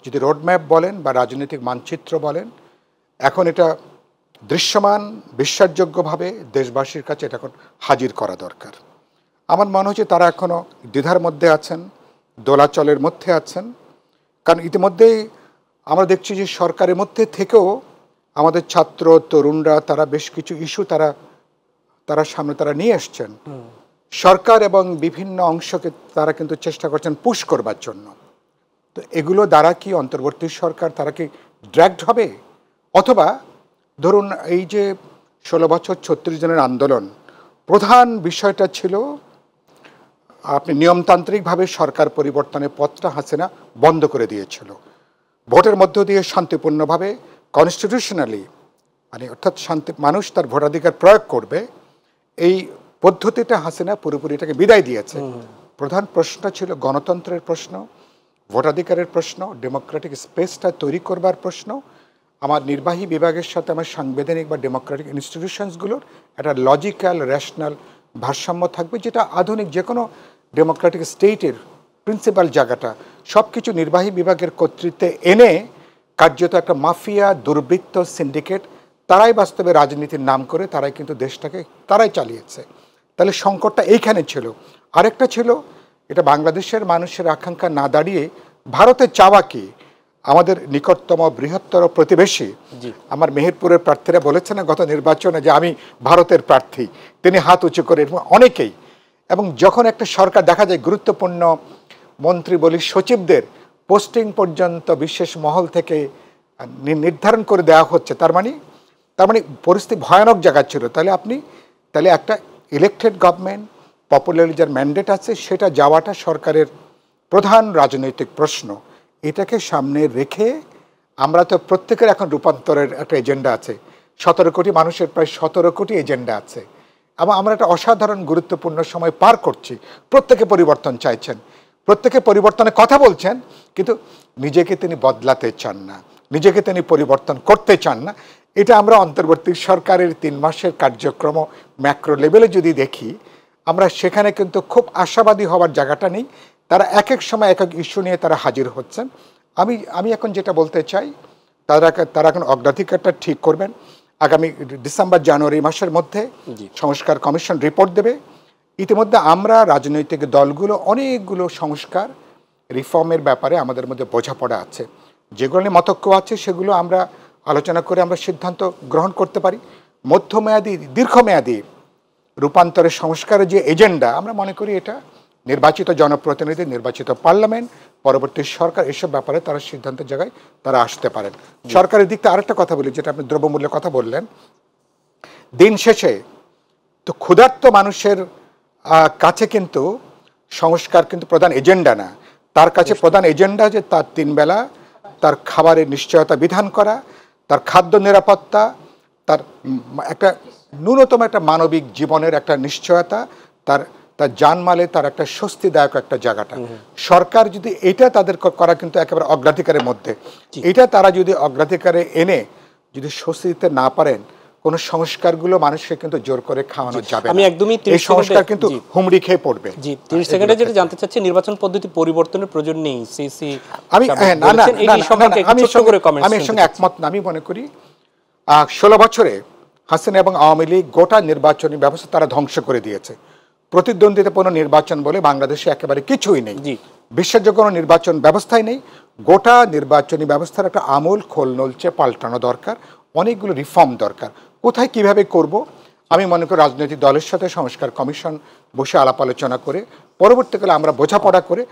যদি রোডম্যাপ বলেন বা রাজনৈতিক মানচিত্র বলেন, এখন এটা দৃশ্যমান বিশ্বাসযোগ্যভাবে দেশবাসীর কাছে এটা এখন হাজির করা দরকার। আমার মনে হচ্ছে তারা এখনও দ্বিধার মধ্যে আছেন, দোলাচলের মধ্যে আছেন। কারণ ইতিমধ্যেই আমরা দেখছি যে সরকারের মধ্যে থেকেও আমাদের ছাত্র তরুণরা তারা বেশ কিছু ইস্যু তারা সামনে তারা নিয়ে এসছেন। সরকার এবং বিভিন্ন অংশকে তারা কিন্তু চেষ্টা করছেন পুশ করবার জন্য। তো এগুলো দ্বারা কি অন্তর্বর্তী সরকার তারা কি ড্র্যাগড হবে, অথবা ধরুন এই যে 16 বছর 36 জনের আন্দোলন, প্রধান বিষয়টা ছিল আপনি নিয়মতান্ত্রিকভাবে সরকার পরিবর্তনের পথটা হাসিনা বন্ধ করে দিয়েছিল। ভোটের মধ্য দিয়ে শান্তিপূর্ণভাবে কনস্টিটিউশনালি, মানে অর্থাৎ মানুষ তার ভোটাধিকার প্রয়োগ করবে, এই পদ্ধতিটা হাসিনা পুরোপুরি এটাকে বিদায় দিয়েছে। প্রধান প্রশ্নটা ছিল গণতন্ত্রের প্রশ্ন, ভোটাধিকারের প্রশ্ন, ডেমোক্রেটিক স্পেসটা তৈরি করবার প্রশ্ন। আমার নির্বাহী বিভাগের সাথে আমার সাংবিধানিক বা ডেমোক্রেটিক ইনস্টিটিউশনসগুলোর একটা লজিক্যাল রেশনাল ভারসাম্য থাকবে, যেটা আধুনিক যে কোনো ডেমোক্রেটিক স্টেটের প্রিন্সিপাল জায়গাটা সব কিছু নির্বাহী বিভাগের কর্তৃত্বে এনে কার্যত একটা মাফিয়া দুর্বৃত্ত সিন্ডিকেট তারাই বাস্তবে রাজনীতির নাম করে তারাই কিন্তু দেশটাকে তারাই চালিয়েছে। তাহলে সংকটটা এইখানে ছিল। আরেকটা ছিল, এটা বাংলাদেশের মানুষের আকাঙ্ক্ষা না দাঁড়িয়ে ভারতের চাওয়া কি, আমাদের নিকটতম বৃহত্তর প্রতিবেশী, আমার মেহেরপুরের প্রার্থীরা বলেছে না গত নির্বাচনে যে আমি ভারতের প্রার্থী, তিনি হাত উঁচু করে, অনেকেই। এবং যখন একটা সরকার দেখা যায় গুরুত্বপূর্ণ মন্ত্রী বলি সচিবদের পোস্টিং পর্যন্ত বিশেষ মহল থেকে নির্ধারণ করে দেওয়া হচ্ছে, তার মানে পরিস্থিতি ভয়ানক জায়গা ছিল। তাহলে একটা ইলেকটেড গভর্নমেন্ট পপুলারলি যার ম্যান্ডেট আছে সেটা যাওয়াটা সরকারের প্রধান রাজনৈতিক প্রশ্ন। এটাকে সামনে রেখে আমরা তো প্রত্যেকের এখন রূপান্তরের একটা এজেন্ডা আছে, 17 কোটি মানুষের প্রায় 17 কোটি এজেন্ডা আছে, এবং আমরা একটা অসাধারণ গুরুত্বপূর্ণ সময় পার করছি। প্রত্যেকে পরিবর্তন চাইছেন, প্রত্যেকে পরিবর্তনের কথা বলছেন, কিন্তু নিজেকে তিনি বদলাতে চান না, নিজেকে তিনি পরিবর্তন করতে চান না। এটা আমরা অন্তর্বর্তী সরকারের 3 মাসের কার্যক্রম ম্যাক্রো লেভেলে যদি দেখি, আমরা সেখানে কিন্তু খুব আশাবাদী হওয়ার জায়গাটা নেই। তারা এক এক সময় এক এক ইস্যু নিয়ে তারা হাজির হচ্ছেন। আমি এখন যেটা বলতে চাই, তারা এখন অগ্রাধিকারটা ঠিক করবেন। আগামী ডিসেম্বর জানুয়ারি মাসের মধ্যে সংস্কার কমিশন রিপোর্ট দেবে। ইতিমধ্যে আমরা রাজনৈতিক দলগুলো অনেকগুলো সংস্কার রিফর্মের ব্যাপারে আমাদের মধ্যে বোঝাপড়া আছে, যেগুলো নিয়ে মতৈক্য আছে সেগুলো আমরা আলোচনা করে আমরা সিদ্ধান্ত গ্রহণ করতে পারি। মধ্যমেয়াদী দীর্ঘমেয়াদী রূপান্তরের সংস্কারের যে এজেন্ডা, আমরা মনে করি এটা নির্বাচিত জনপ্রতিনিধি, নির্বাচিত পার্লামেন্ট, পরবর্তী সরকার, এসব ব্যাপারে তারা সিদ্ধান্তের জায়গায় তারা আসতে পারেন। সরকারের দিক থেকে আরেকটা কথা বলি, যেটা আপনি দ্রব্যমূল্যের কথা বললেন, দিন শেষে তো ক্ষুধার্ত মানুষের কাছে কিন্তু সংস্কার কিন্তু প্রধান এজেন্ডা না, তার কাছে প্রধান এজেন্ডা যে তার 3 বেলা তার খাবারের নিশ্চয়তা বিধান করা, তার খাদ্য নিরাপত্তা, তার একটা ন্যূনতম একটা মানবিক জীবনের একটা নিশ্চয়তা, তার জানমালে তার একটা স্বস্তিদায়ক একটা জায়গাটা। সরকার যদি এটা তাদের করা কিন্তু একেবারে অগ্রাধিকারের মধ্যে, এটা তারা যদি অগ্রাধিকারে এনে যদি স্বস্তি দিতে না পারেন, কোন সংস্কারগুলো মানুষকে কিন্তু জোর করে খাওয়ানো যাবে না। এই সংস্কার কিন্তু হুমড়ি খেয়ে পড়বে। জি, 30 সেকেন্ডে যেটা জানতে চাচ্ছি, নির্বাচন পদ্ধতি পরিবর্তনের প্রয়োজন নেই, সিসি আমি এর সঙ্গে একমত না। আমি মনে করি 16 বছরে হাসিনা এবং আওয়ামী লীগ গোটা নির্বাচনী ব্যবস্থা তারা ধ্বংস করে দিয়েছে। প্রতিদ্বন্দ্বিতাপূর্ণ নির্বাচন বলে বাংলাদেশে একেবারে কিছুই নেই, বিশ্বাসযোগ্য কোনো নির্বাচন ব্যবস্থাই নেই। গোটা নির্বাচনী ব্যবস্থার একটা আমূল খোল নলচে পাল্টানো দরকার, অনেকগুলো রিফর্ম দরকার। কোথায় কিভাবে করব, আমি মনে করি রাজনৈতিক দলের সাথে সংস্কার কমিশন বসে আলাপ আলোচনা করে পরবর্তীকালে আমরা বোঝাপড়া করে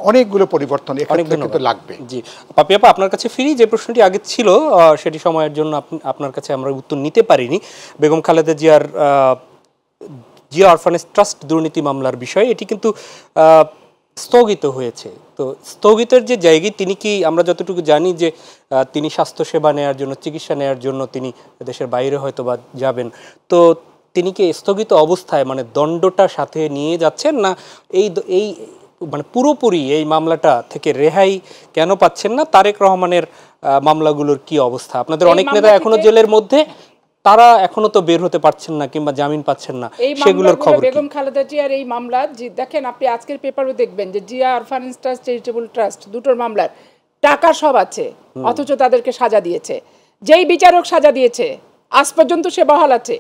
অনেকগুলো পরিবর্তন এখানে কিন্তু লাগবে। জি, পাপি আপা, আপনার কাছে ফিরি। যে প্রশ্নটি আগে ছিল সেটি সময়ের জন্য আপনার কাছে আমরা উত্তর নিতে পারিনি। বেগম খালেদা জিয়ার জিয়া অরফানেজ ট্রাস্ট দুর্নীতি মামলার বিষয়, এটি কিন্তু স্থগিত হয়েছে। তো স্থগিতের যে জায়গায় তিনি কি, আমরা যতটুকু জানি যে তিনি স্বাস্থ্যসেবা নেওয়ার জন্য, চিকিৎসা নেওয়ার জন্য তিনি দেশের বাইরে হয়তো বা যাবেন, তো তিনি কি স্থগিত অবস্থায় মানে দণ্ডটা সাথে নিয়ে যাচ্ছেন, না এই মানে পুরোপুরি এই মামলাটা থেকে রেহাই কেন পাচ্ছেন না? তারেক রহমানের মামলাগুলোর কি অবস্থা? আপনাদের অনেক নেতা এখনো জেলের মধ্যে, তারা এখনো তো বের হতে পারছেন না কিংবা জামিন পাচ্ছেন না, সেগুলোর খবর কি? বেগম খালেদা জিয়ার এই মামলা দেখেন, আপনি আজকের পেপারও দেখবেন যে Zia orphanage trust, charitable trust, দুটোর মামলার টাকা সব আছে, অথচ তাদেরকে সাজা দিয়েছে। যেই বিচারক সাজা দিয়েছে আজ পর্যন্ত সে বহাল আছে।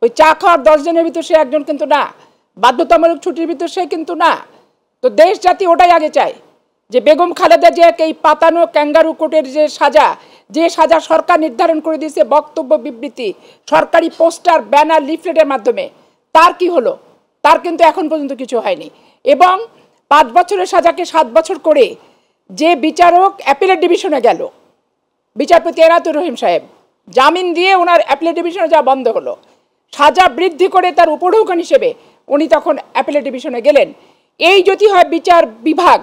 ওই চা খাওয়ার 10 জনের ভিতর সে একজন কিন্তু না, বাধ্যতামূলক ছুটির ভিতর সে কিন্তু না। তো দেশ জাতি ওটাই আগে চায় যে বেগম খালেদা জিয়াকে এই পাতানো ক্যাঙ্গারু কোর্টের যে সাজা সরকার নির্ধারণ করে দিয়েছে, বক্তব্য বিবৃতি, সরকারি পোস্টার, ব্যানার, লিফলেটের মাধ্যমে, তার কি হলো? তার কিন্তু এখন পর্যন্ত কিছু হয়নি। এবং 5 বছরের সাজাকে 7 বছর করে যে বিচারক অ্যাপিলেট ডিভিশনে গেল, বিচারপতি এনায়েতুর রহিম সাহেব জামিন দিয়ে ওনার অ্যাপিলেট ডিভিশনে যাওয়া বন্ধ হলো, সাজা বৃদ্ধি করে তার উপঢৌকন হিসেবে উনি তখন অ্যাপিলেট ডিভিশনে গেলেন। এই যদি হয় বিচার বিভাগ,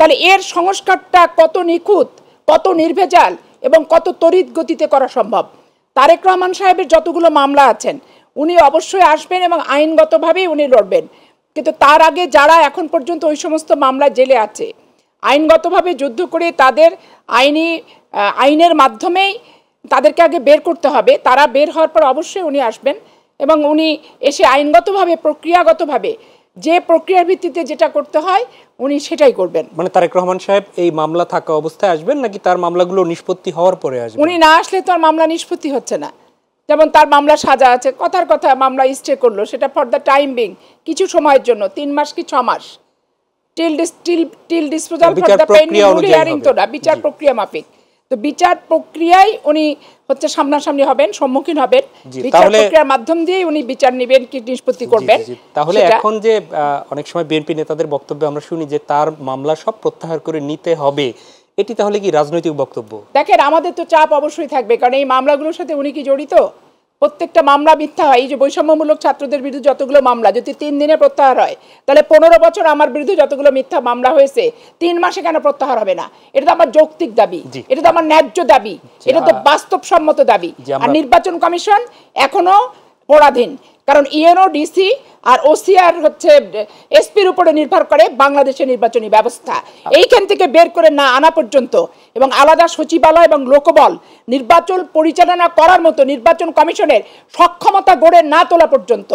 তাহলে এর সংস্কারটা কত নিখুঁত, কত নির্ভেজাল এবং কত তড়িৎ গতিতে করা সম্ভব। তারেক রহমান সাহেবের যতগুলো মামলা আছেন উনি অবশ্যই আসবেন এবং আইনগতভাবেই উনি লড়বেন, কিন্তু তার আগে যারা এখন পর্যন্ত ওই সমস্ত মামলা জেলে আছে, আইনগতভাবে যুদ্ধ করে তাদের আইনের মাধ্যমেই তাদেরকে আগে বের করতে হবে। তারা বের হওয়ার পর অবশ্যই উনি আসবেন এবং উনি এসে আইনগতভাবে, প্রক্রিয়াগতভাবে যে প্রক্রিয়ার ভিত্তিতে যেটা করতে হয় উনি সেটাই করবেন। মানে তারেক রহমান সাহেব এই মামলা থাকা অবস্থায় আসবেন নাকি তার মামলাগুলো নিষ্পত্তি হওয়ার পরে আসবেন? উনি না আসলে তো আর মামলা নিষ্পত্তি হচ্ছে না। যেমন তার মামলা সাজা আছে, কথার কথা মামলা স্টে করলো, সেটা ফর দ্য টাইম বিং, কিছু সময়ের জন্য, 3 মাস কি 6 মাস, till disposal for the pending hearing, তো না, বিচার প্রক্রিয়া মাফিক। তো বিচার প্রক্রিয়ায় উনি হচ্ছে সামনাসামনি হবেন, সম্মুখীন হবেন, বিচার প্রক্রিয়ার মাধ্যম দিয়ে উনি বিচার নেবেন, কি নিষ্পত্তি করবেন। তাহলে এখন যে অনেক সময় বিএনপি নেতাদের বক্তব্যে আমরা শুনি যে তার মামলা সব প্রত্যাহার করে নিতে হবে, এটি তাহলে কি রাজনৈতিক বক্তব্য? দেখেন, আমাদের তো চাপ অবশ্যই থাকবে, কারণ এই মামলাগুলোর সাথে উনি কি জড়িত? প্রত্যেকটা মামলা মিথ্যা হয়। এই যে বৈষম্যমূলক ছাত্রদের বিরুদ্ধে যতগুলো মামলা যদি 3 দিনে প্রত্যাহার হয়, তাহলে 15 বছর আমার বিরুদ্ধে যতগুলো মিথ্যা মামলা হয়েছে 3 মাসে কেন প্রত্যাহার হবে না? এটা তো আমার যৌক্তিক দাবি, এটা তো আমার ন্যায্য দাবি, এটা তো বাস্তবসম্মত দাবি। আর নির্বাচন কমিশন এখনো পরাধীন, কারণ ইএনও, ডিসি আর ওসিআর হচ্ছে এসপির উপরে নির্ভর করে বাংলাদেশের নির্বাচনী ব্যবস্থা। এইখান থেকে বের করে না আনা পর্যন্ত এবং আলাদা সচিবালয় এবং লোকবল নির্বাচন পরিচালনা করার মতো নির্বাচন কমিশনের সক্ষমতা গড়ে না তোলা পর্যন্ত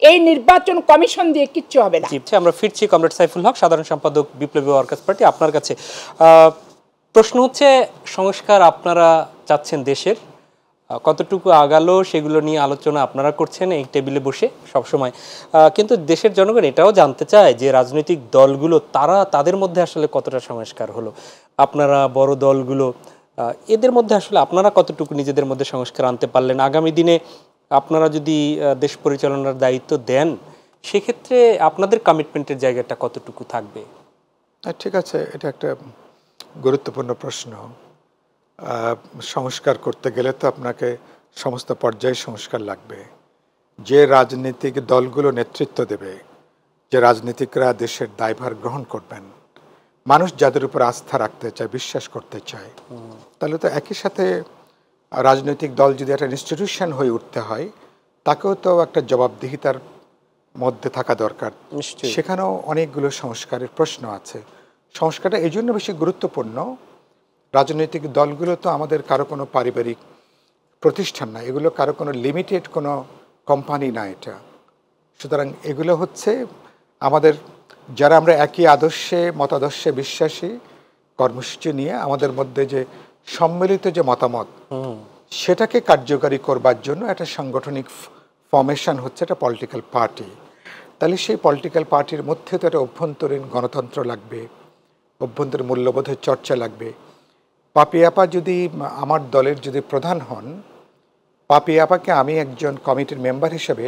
এই নির্বাচন কমিশন দিয়ে কিচ্ছু হবে না। আমরা ফিরছি কমরেড সাইফুল হক, সাধারণ সম্পাদক বিপ্লবী ওয়ার্কার্স পার্টি, আপনার কাছে। প্রশ্ন হচ্ছে, সংস্কার আপনারা চাচ্ছেন দেশের, কতটুকু আগালো সেগুলো নিয়ে আলোচনা আপনারা করছেন এই টেবিলে বসে সবসময়, কিন্তু দেশের জনগণ এটাও জানতে চায় যে রাজনৈতিক দলগুলো তাদের মধ্যে আসলে কতটা সংস্কার হলো। আপনারা বড় দলগুলো, এদের মধ্যে আসলে আপনারা কতটুকু নিজেদের মধ্যে সংস্কার আনতে পারলেন? আগামী দিনে আপনারা যদি দেশ পরিচালনার দায়িত্ব দেন, সেক্ষেত্রে আপনাদের কমিটমেন্টের জায়গাটা কতটুকু থাকবে? ঠিক আছে, এটা একটা গুরুত্বপূর্ণ প্রশ্ন। সংস্কার করতে গেলে তো আপনাকে সমস্ত পর্যায়ে সংস্কার লাগবে। যে রাজনৈতিক দলগুলো নেতৃত্ব দেবে, যে রাজনীতিকরা দেশের দায়ভার গ্রহণ করবেন, মানুষ যাদের উপর আস্থা রাখতে চায়, বিশ্বাস করতে চায়, তাহলে তো একই সাথে রাজনৈতিক দল যদি একটা ইনস্টিটিউশন হয়ে উঠতে হয়, তাকেও তো একটা জবাবদিহিতার মধ্যে থাকা দরকার। সেখানেও অনেকগুলো সংস্কারের প্রশ্ন আছে। সংস্কারটা এই জন্য বেশি গুরুত্বপূর্ণ, রাজনৈতিক দলগুলো তো আমাদের কারো কোনো পারিবারিক প্রতিষ্ঠান না, এগুলো কারো কোনো লিমিটেড কোনো কোম্পানি না এটা। সুতরাং এগুলো হচ্ছে আমাদের যারা আমরা একই আদর্শে, মতাদর্শে বিশ্বাসী, কর্মসূচি নিয়ে আমাদের মধ্যে যে সম্মিলিত যে মতামত, সেটাকে কার্যকারী করবার জন্য একটা সাংগঠনিক ফর্মেশন হচ্ছে একটা পলিটিক্যাল পার্টি। তাহলে সেই পলিটিক্যাল পার্টির মধ্যে তো একটা অভ্যন্তরীণ গণতন্ত্র লাগবে, অভ্যন্তরীণ মূল্যবোধের চর্চা লাগবে। পাপিয়াপা যদি আমার দলের যদি প্রধান হন, পাপিয়াপাকে আমি একজন কমিটির মেম্বার হিসেবে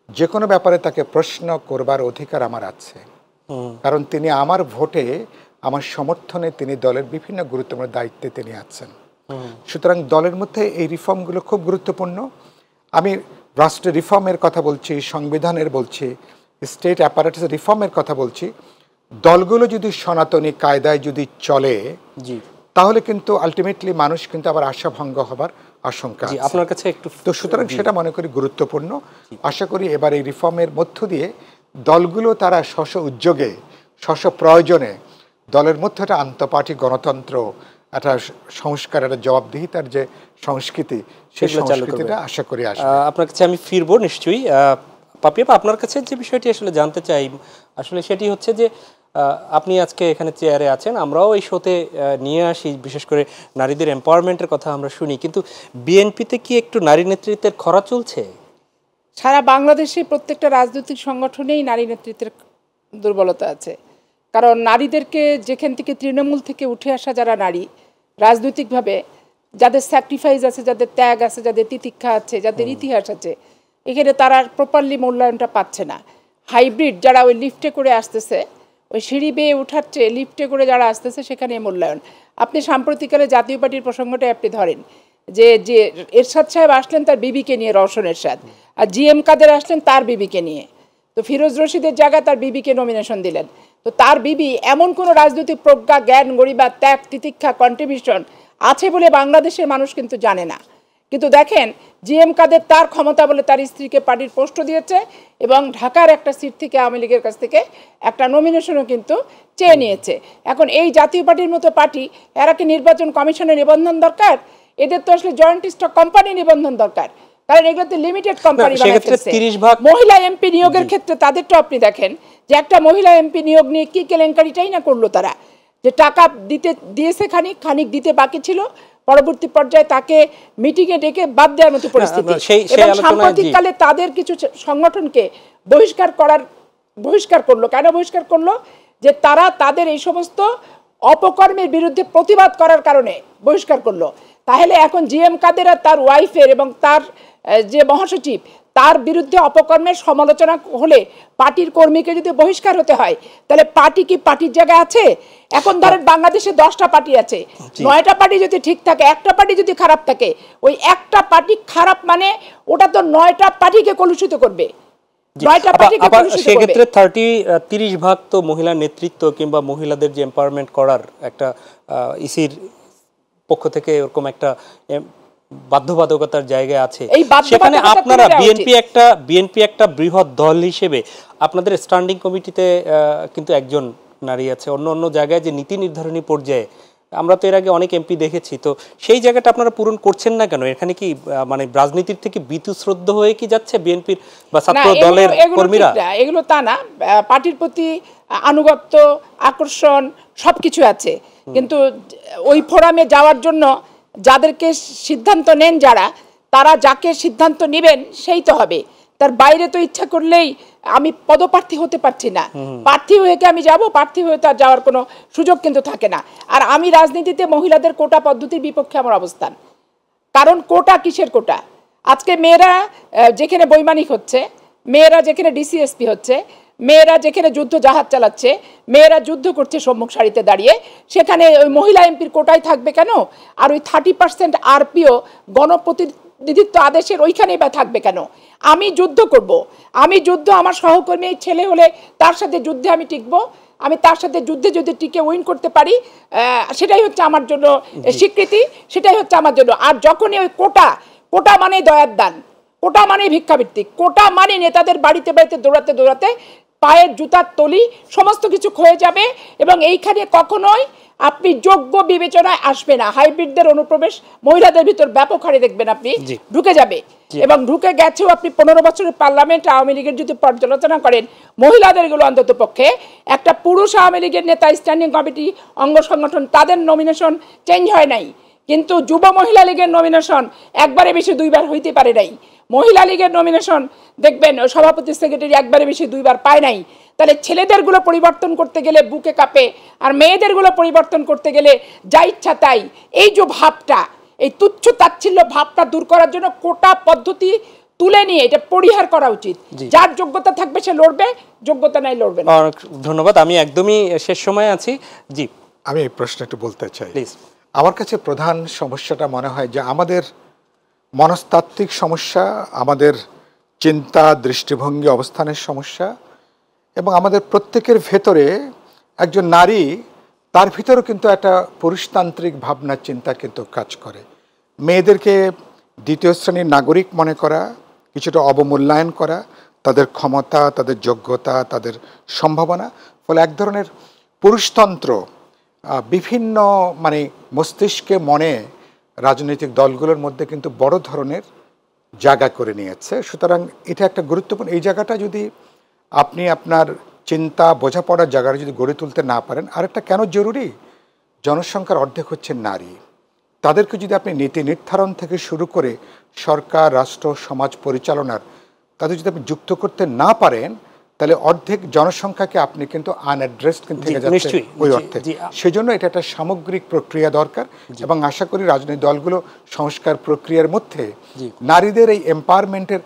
যে কোনো ব্যাপারে তাকে প্রশ্ন করবার অধিকার আমার আছে, কারণ তিনি আমার ভোটে, আমার সমর্থনে তিনি দলের বিভিন্ন গুরুত্বপূর্ণ দায়িত্বে তিনি আছেন। সুতরাং দলের মধ্যে এই রিফর্মগুলো খুব গুরুত্বপূর্ণ। আমি রাষ্ট্রের রিফর্মের কথা বলছি, সংবিধানের বলছি, স্টেট অ্যাপারেটাস রিফর্মের কথা বলছি। দলগুলো যদি সনাতনী কায়দায় যদি চলে, তাহলে কিন্তু আলটিমেটলি মানুষ কিন্তু আবার আশাভঙ্গ হবার আশঙ্কা আছে। আপনার কাছে একটু তো সুতরাং সেটা মনে করি গুরুত্বপূর্ণ। আশা করি এবার এই রিফর্মের মধ্য দিয়ে দলগুলো তারা স্ব উদ্যোগে স্ব প্রয়োজনে দলের মধ্যে একটা আন্তঃপার্টি গণতন্ত্র, একটা সংস্কার, একটা জবাবদিহিতার যে সংস্কৃতি, সেই সংস্কৃতিটা আশা করি আসবে। আপনার কাছে আমি ফিরবো নিশ্চয়ই। পাপিয়া, আপনার কাছে যে বিষয়টি আসলে জানতে চাই আসলে সেটি হচ্ছে যে আপনি আজকে এখানে চেয়ারে আছেন, আমরাও এই শোতে নিয়ে আসি, বিশেষ করে নারীদের এম্পাওয়ারমেন্টের কথা আমরা শুনি, কিন্তু বিএনপিতে কি একটু নারী নেতৃত্বের খরা চলছে? সারা বাংলাদেশে প্রত্যেকটা রাজনৈতিক সংগঠনেই নারী নেতৃত্বের দুর্বলতা আছে। কারণ নারীদেরকে যেখান থেকে তৃণমূল থেকে উঠে আসা যারা নারী রাজনৈতিকভাবে, যাদের স্যাক্রিফাইস আছে, যাদের ত্যাগ আছে, যাদের তিতিক্ষা আছে, যাদের ইতিহাস আছে, এখানে তারা প্রপারলি মূল্যায়নটা পাচ্ছে না। হাইব্রিড যারা ওই লিফটে করে আসতেছে, ওই সিঁড়ি বেয়ে উঠার চেয়ে লিফটে করে যারা আসতেছে সেখানে মূল্যায়ন। আপনি সাম্প্রতিককালে জাতীয় পার্টির প্রসঙ্গটা আপনি ধরেন যে যে এরশাদ সাহেব আসলেন তার বিবিকে নিয়ে, রওশন এরশাদ, আর জিএম কাদের আসলেন তার বিবিকে নিয়ে। তো ফিরোজ রশিদের জায়গায় তার বিবিকে নমিনেশন দিলেন। তো তার বিবি এমন কোনো রাজনৈতিক প্রজ্ঞা, জ্ঞান, গরিমা, ত্যাগ, তিতিক্ষা, কন্ট্রিবিউশন আছে বলে বাংলাদেশের মানুষ কিন্তু জানে না। কিন্তু দেখেন জিএম কাদের তার ক্ষমতা বলে তার স্ত্রীকে পার্টির পোস্ট দিয়েছে এবং ঢাকার একটা সিট থেকে আওয়ামী লীগের কাছ থেকে একটা নমিনেশনও কিন্তু চেয়ে নিয়েছে। এখন এই জাতীয় পার্টির মতো পার্টি, এরা কি নির্বাচন কমিশনের নিবন্ধন দরকার? এদের তো আসলে জয়েন্ট স্টক কোম্পানি নিবন্ধন দরকার, কারণ এগুলোতে লিমিটেড কোম্পানি বানাচ্ছে। মহিলা এমপি নিয়োগের ক্ষেত্রে তাদেরটা আপনি দেখেন যে একটা মহিলা এমপি নিয়োগ নিয়ে কি কেলেঙ্কারিটাই না করলো তারা, যে টাকা দিয়েছে খানিক দিতে বাকি ছিল, পরবর্তী পর্যায়ে তাকে মিটিংয়ে ডেকে বাদ দেওয়ার মতো পরিস্থিতি। এবং সাম্প্রতিককালে তাদের কিছু সংগঠনকে বহিষ্কার করলো। কেন বহিষ্কার করলো? যে তারা তাদের এই সমস্ত অপকর্মের বিরুদ্ধে প্রতিবাদ করার কারণে বহিষ্কার করলো। তাহলে এখন জিএম কাদের আর তার ওয়াইফের এবং তার যে মহাসচিব, তার বিরুদ্ধে অপকর্মের সমালোচনা হলে পার্টির কর্মীকে যদি বহিষ্কার হতে হয়, তাহলে পার্টি কি পার্টির জায়গায় আছে? এখন ধরেন বাংলাদেশে 10টা পার্টি আছে, 9টা পার্টি যদি ঠিক থাকে, একটা পার্টি যদি খারাপ থাকে, ওই একটা পার্টি খারাপ মানে ওটা তো 9টা পার্টিকে কলুষিত করবে। সেক্ষেত্রে 30% তো মহিলা নেতৃত্ব কিংবা মহিলাদের যে এম্পাওয়ারমেন্ট করার একটা ইসির পক্ষ থেকে এরকম একটা বাধ্যবাধকতার জায়গায় আছে। সেখানে আপনারা বিএনপি একটা বৃহৎ দল হিসেবে আপনাদের স্ট্যান্ডিং কমিটিতে কিন্তু একজন নারী আছে। অন্য জায়গায় যে নীতি নির্ধারণী পর্যায়ে আমরা তো এর আগে অনেক এমপি দেখেছি, তো সেই জায়গাটা আপনারা পূরণ করছেন না কেন? এখানে কি মানে রাজনীতির থেকে বীতশ্রদ্ধ হয়ে কি যাচ্ছে বিএনপির বা ছাত্র দলের কর্মীরা? এগুলো তা না, পার্টির প্রতি আনুগত্য, আকর্ষণ সবকিছু আছে, কিন্তু ওই ফোরামে যাওয়ার জন্য যাদেরকে সিদ্ধান্ত নেন তারা যাকে সিদ্ধান্ত নেবেন সেই তো হবে। তার বাইরে তো ইচ্ছা করলেই আমি পদপ্রার্থী হতে পারছি না, প্রার্থী হয়ে কি আমি যাব? প্রার্থী হয়ে তার যাওয়ার কোনো সুযোগ কিন্তু থাকে না। আর আমি রাজনীতিতে মহিলাদের কোটা পদ্ধতির বিপক্ষে আমার অবস্থান। কারণ কোটা কিসের কোটা? আজকে মেয়েরা যেখানে বৈমানিক হচ্ছে, মেয়েরা যেখানে ডিসিএসপি হচ্ছে, মেয়েরা যেখানে যুদ্ধ জাহাজ চালাচ্ছে, মেয়েরা যুদ্ধ করছে সম্মুখ সারিতে দাঁড়িয়ে, সেখানে ওই মহিলা এমপির কোটাই থাকবে কেন? আর ওই 30% আরপিও গণপ্রতিনিধিত্ব আদেশের ওইখানেই বা থাকবে কেন? আমি যুদ্ধ করব, আমার সহকর্মী ছেলে হলে তার সাথে যুদ্ধে আমি টিকবো, আমি তার সাথে যুদ্ধে যদি টিকে উইন করতে পারি, সেটাই হচ্ছে আমার জন্য স্বীকৃতি, সেটাই হচ্ছে আমার জন্য। আর যখনই ওই কোটা মানে দয়ার দান, কোটা মানে ভিক্ষাবৃত্তি, কোটা মানে নেতাদের বাড়িতে দৌড়াতে পায়ের জুতার তলি সমস্ত কিছু ক্ষয়ে যাবে এবং এইখানে কখনোই আপনি যোগ্য বিবেচনায় আসবে না। হাইব্রিডদের অনুপ্রবেশ মহিলাদের ভিতর ব্যাপক হারে দেখবেন আপনি ঢুকে যাবে, এবং ঢুকে গেছেও। আপনি 15 বছরের পার্লামেন্ট আওয়ামী লীগের যদি পর্যালোচনা করেন, মহিলাদের গুলো অন্তত পক্ষে একটা পুরুষ আওয়ামী লীগের নেতা, স্ট্যান্ডিং কমিটি, অঙ্গ সংগঠন, তাদের নমিনেশন চেঞ্জ হয় নাই, কিন্তু যুব মহিলা লীগের নমিনেশন একবারে বেশি 2বার হইতে পারে নাই। মহিলা লীগের নমিনেশন দেখবেন সভাপতি সেক্রেটারি একবারে বেশি 2বার পায় নাই। তাহলে ছেলেদেরগুলো পরিবর্তন করতে গেলে বুকে কাঁপে, আর মেয়েদেরগুলো পরিবর্তন করতে গেলে যা ইচ্ছা তাই। এই যে ভাবটা, এই তুচ্ছ তাচ্ছিল্য ভাবটা দূর করার জন্য কোটা পদ্ধতি তুলে নিয়ে এটা পরিহার করা উচিত। যার যোগ্যতা থাকবে সে লড়বে, যোগ্যতা নাই লড়বে না। ধন্যবাদ। আমি একদমই শেষ সময় আছি। জি, আমি এই প্রশ্ন একটু বলতে চাই। আমার কাছে প্রধান সমস্যাটা মনে হয় যে আমাদের মনস্তাত্ত্বিক সমস্যা, আমাদের চিন্তা, দৃষ্টিভঙ্গি, অবস্থানের সমস্যা, এবং আমাদের প্রত্যেকের ভেতরে একজন নারী, তার ভিতরেও কিন্তু একটা পুরুষতান্ত্রিক ভাবনা চিন্তা কিন্তু কাজ করে। মেয়েদেরকে দ্বিতীয় শ্রেণীর নাগরিক মনে করা, কিছুটা অবমূল্যায়ন করা, তাদের ক্ষমতা, তাদের যোগ্যতা, তাদের সম্ভাবনা, ফলে এক ধরনের পুরুষতন্ত্র বিভিন্ন মানে মস্তিষ্কে মনে রাজনৈতিক দলগুলোর মধ্যে কিন্তু বড় ধরনের জায়গা করে নিয়েছে। সুতরাং এটা একটা গুরুত্বপূর্ণ, এই জায়গাটা যদি আপনি আপনার চিন্তা বোঝাপড়ার জায়গাটা যদি গড়ে তুলতে না পারেন, আরেকটা কেন জরুরি, জনসংখ্যার অর্ধেক হচ্ছে নারী। তাদেরকে যদি আপনি নীতি নির্ধারণ থেকে শুরু করে সরকার, রাষ্ট্র, সমাজ পরিচালনার তাদের যদি আপনি যুক্ত করতে না পারেন, তাহলে অর্ধেক জনসংখ্যাকে আপনি কিন্তু আনঅ্যাড্রেসড কিন্তু থেকে যাচ্ছে ওই অর্থে। সেজন্য এটা একটা সামগ্রিক প্রক্রিয়া দরকার, এবং আশা করি রাজনৈতিক দলগুলো সংস্কার প্রক্রিয়ার মধ্যে নারীদের এই এম্পাওয়ারমেন্টের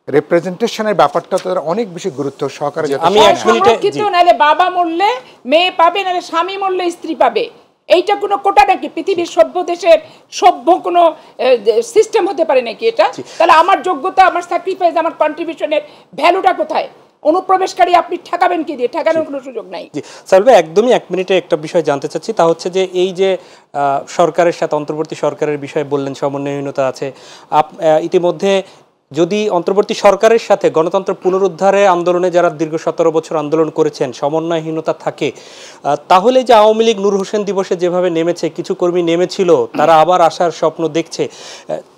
রিপ্রেজেন্টেশনের ব্যাপারটা তারা অনেক বেশি গুরুত্ব সহকারে আমি এক মিনিটে নালে বাবা মরলে মেয়ে পাবে, নালে স্বামী মরলে স্ত্রী পাবে। এইটা কোনো কোটা নাকি? পৃথিবীর সভ্য দেশের সভ্য কোনো সিস্টেম হতে পারে নাকি এটা? তাহলে আমার যোগ্যতা, আমার স্যাক্রিফাইস, আমার কন্ট্রিবিউশনের ভ্যালুটা কোথায়? অনুপ্রবেশকারী আপনি ঠেকাবেন কি দিয়ে? ঠেকানোর কোনো সুযোগ নাই। জি সাহেব, একদমই এক মিনিটে একটা বিষয় জানতে চাচ্ছি, তা হচ্ছে যে এই যে সরকারের সাথে অন্তর্বর্তী সরকারের বিষয়ে বললেন সমন্বয়হীনতা আছে, ইতিমধ্যে যদি অন্তর্বর্তী সরকারের সাথে গণতন্ত্র পুনরুদ্ধারে আন্দোলনে যারা দীর্ঘ 17 বছর আন্দোলন করেছেন সমন্বয়হীনতা থাকে, তাহলে যে আওয়ামী লীগ নূর হোসেন দিবসে যেভাবে নেমেছে, কিছু কর্মী নেমেছিল, তারা আবার আসার স্বপ্ন দেখছে,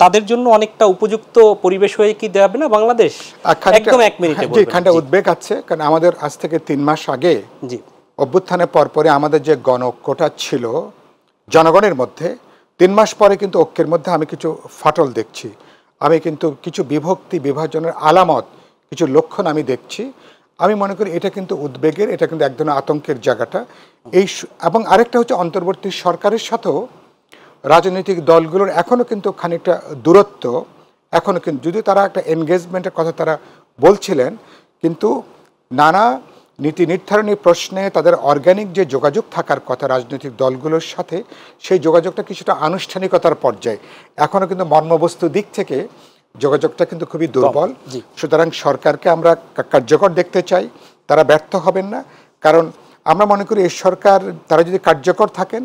তাদের জন্য অনেকটা উপযুক্ত পরিবেশ হয়ে কি দেবে না বাংলাদেশ? একদম এক মিনিটে বলবেন। এখানটা উদ্বেগ আছে, কারণ আমাদের আজ থেকে 3 মাস আগে জি অভ্যুত্থানের পরে আমাদের যে গণকোটা ছিল জনগণের মধ্যে, 3 মাস পরে কিন্তু ঐক্যের মধ্যে আমি কিছু ফাটল দেখছি। আমি কিন্তু কিছু বিভক্তি, বিভাজনের আলামত, কিছু লক্ষণ আমি দেখছি। আমি মনে করি এটা কিন্তু উদ্বেগের, এটা কিন্তু এক ধরনের আতঙ্কের জায়গাটা। এবং আরেকটা হচ্ছে অন্তর্বর্তী সরকারের সাথেও রাজনৈতিক দলগুলোর এখনও কিন্তু খানিকটা দূরত্ব, এখনও কিন্তু যদিও তারা একটা এনগেজমেন্টের কথা তারা বলছিলেন, কিন্তু নানা নীতি নির্ধারণী প্রশ্নে তাদের অর্গানিক যে যোগাযোগ থাকার কথা রাজনৈতিক দলগুলোর সাথে, সেই যোগাযোগটা কিছুটা আনুষ্ঠানিকতার পর্যায়ে, এখনও কিন্তু মর্মবস্তু দিক থেকে যোগাযোগটা কিন্তু খুবই দুর্বল। সুতরাং সরকারকে আমরা কার্যকর দেখতে চাই, তারা ব্যর্থ হবেন না, কারণ আমরা মনে করি এই সরকার তারা যদি কার্যকর থাকেন,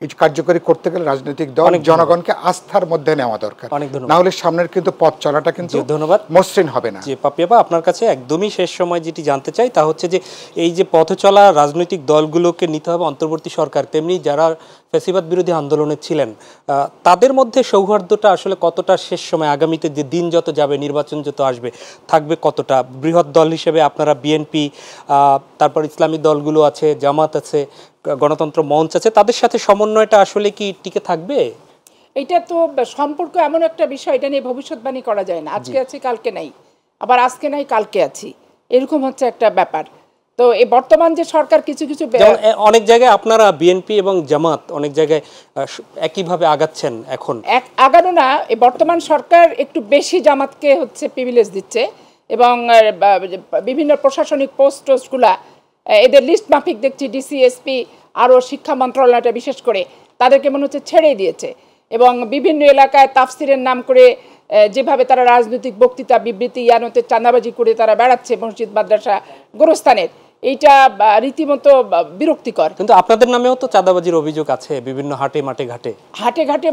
এই কার্যকরী করতে গেলে রাজনৈতিক দল জনগণকে আস্থার মধ্যে নেওয়া দরকার, না হলে সামনের কিন্তু পথ চলাটা কিন্তু ধন্যবাদ মসৃণ হবে না। জি পাপিয়াপা, আপনার কাছে একদমই শেষ সময় যেটি জানতে চাই তা হচ্ছে যে এই যে পথ চলা রাজনৈতিক দলগুলোকে নিতে হবে অন্তর্বর্তী সরকার, তেমনি যারা ফ্যাসিবাদ বিরোধী আন্দোলনে ছিলেন তাদের মধ্যে সৌহার্দ্যটা আসলে কতটা শেষ সময়, আগামীতে যে দিন যত যাবে, নির্বাচন যত আসবে, থাকবে কতটা? বৃহৎ দল হিসেবে আপনারা বিএনপি, তারপর ইসলামী দলগুলো আছে, জামাত আছে, গণতন্ত্র মঞ্চ আছে, তাদের সাথে সমন্বয়টা আসলে কি টিকে থাকবে? এটা তো সম্পর্ক এমন একটা বিষয়, এটা নিয়ে ভবিষ্যৎবাণী করা যায় না। আজকে আছি কালকে নাই, আবার আজকে নাই কালকে আছি, এরকম হচ্ছে একটা ব্যাপার। তো এই বর্তমান যে সরকার কিছু কিছু অনেক জায়গায় আপনারা বিএনপি এবং জামাত অনেক জায়গায় একইভাবে আগাচ্ছেন, এখন আগানো না, এই বর্তমান সরকার একটু বেশি জামাতকে হচ্ছে প্রিভিলেজ দিচ্ছে, এবং বিভিন্ন প্রশাসনিক পোস্টগুলা এদের লিস্ট মাফিক দেখছি, ডিসি, এসপি, আরও শিক্ষা মন্ত্রণালয়টা বিশেষ করে তাদেরকে মনে হচ্ছে ছেড়ে দিয়েছে, এবং বিভিন্ন এলাকায় তাফসিরের নাম করে যেভাবে তারা রাজনৈতিক বক্তৃতা, বিবৃতি, ইয়ানতে চাঁদাবাজি করে তারা বেড়াচ্ছে মসজিদ, মাদ্রাসা, গোরস্থানের, এইটা রীতিমতো বিরক্তিকর। কিন্তু আপনাদের নামেও তো চাঁদাবাজির অভিযোগ আছে বিভিন্ন হাটে মাঠে ঘাটে,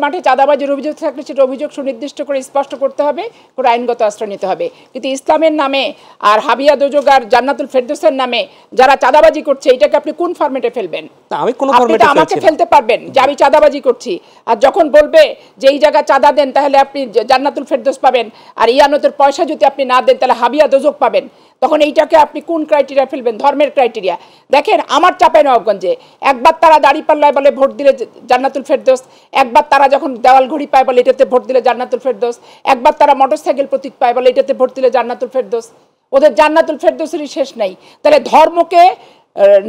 মাঠে চাঁদাবাজির অভিযোগ থাকলে সেটা অভিযোগ সুনির্দিষ্ট করে স্পষ্ট করতে হবে, করে আইনগত আশ্রয় নিতে হবে। কিন্তু ইসলামের নামে আর হাবিয়া দোজক আর জান্নাতুল ফেরদৌসের নামে যারা চাঁদাবাজি করছে, এটাকে আপনি কোন ফরম্যাটে ফেলবেন? আমি কোন ফরম্যাটে আমাকে ফেলতে পারবেন যে আমি চাঁদাবাজি করছি, আর যখন বলবে যে এই জায়গা চাঁদা দেন তাহলে আপনি জান্নাতুল ফেরদৌস পাবেন, আর ইয়ানতের পয়সা যদি আপনি না দেন তাহলে হাবিয়া দোজক পাবেন, তখন এইটাকে আপনি কোন ক্রাইটেরিয়া ফেলবেন? ধর্মের ক্রাইটেরিয়া। দেখেন আমার চাঁপাইনবাবগঞ্জে একবার তারা দাঁড়িপাল্লায় বলে ভোট দিলে জান্নাতুল ফেরদৌস, একবার তারা যখন দেওয়াল ঘড়ি পায় বলে এটাতে ভোট দিলে জান্নাতুল ফেরদৌস, একবার তারা মোটরসাইকেল প্রতীক পায় বলে এটাতে ভোট দিলে জান্নাতুল ফেরদৌস। ওদের জান্নাতুল ফেরদৌসেরই শেষ নাই। তাহলে ধর্মকে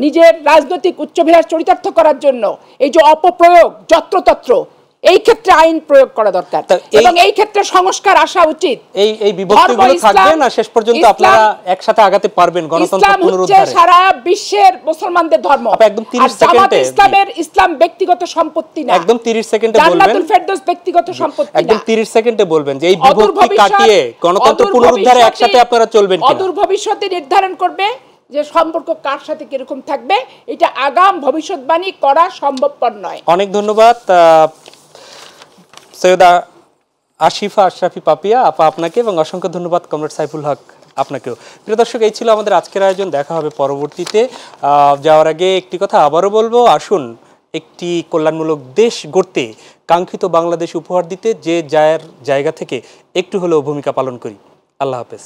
নিজের রাজনৈতিক উচ্চাভিলাষ চরিতার্থ করার জন্য এই যে অপপ্রয়োগ, যত্রতত্র, এই ক্ষেত্রে আইন প্রয়োগ করা দরকার, এবং এই ক্ষেত্রে সংস্কার আসা উচিত। এই বিভক্তিগুলো থাকবে না, শেষ পর্যন্ত আপনারা একসাথে আগাতে পারবেন গণতন্ত্র পুনরুদ্ধারে। সারা বিশ্বের মুসলমানদের ধর্ম, একদম 30 সেকেন্ডে ইসলাম ব্যক্তিগত সম্পত্তি না। একদম 30 সেকেন্ডে বলবেন জান্নাতুল ফেরদৌস ব্যক্তিগত সম্পত্তি না। একদম 30 সেকেন্ডে বলবেন যে এই বিভক্তি কাটিয়ে গণতন্ত্র পুনরুদ্ধারে একসাথে আপনারা চলবেন কিনা। অদূর ভবিষ্যতে নির্ধারণ করবে যে সম্পর্ক কার সাথে কিরকম থাকবে, এটা আগাম ভবিষ্যৎবাণী করা সম্ভবপর নয়। অনেক ধন্যবাদ সৈয়দা আসিফা আশরাফি পাপিয়া আপা আপনাকে, এবং অসংখ্য ধন্যবাদ কমরেড সাইফুল হক আপনাকেও। প্রিয় দর্শক, এই ছিল আমাদের আজকের আয়োজন। দেখা হবে পরবর্তীতে। যাওয়ার আগে একটি কথা আবারও বলবো, আসুন একটি কল্যাণমূলক দেশ গড়তে, কাঙ্ক্ষিত বাংলাদেশ উপহার দিতে যে জায়গা থেকে একটু হলেও ভূমিকা পালন করি। আল্লাহ হাফেজ।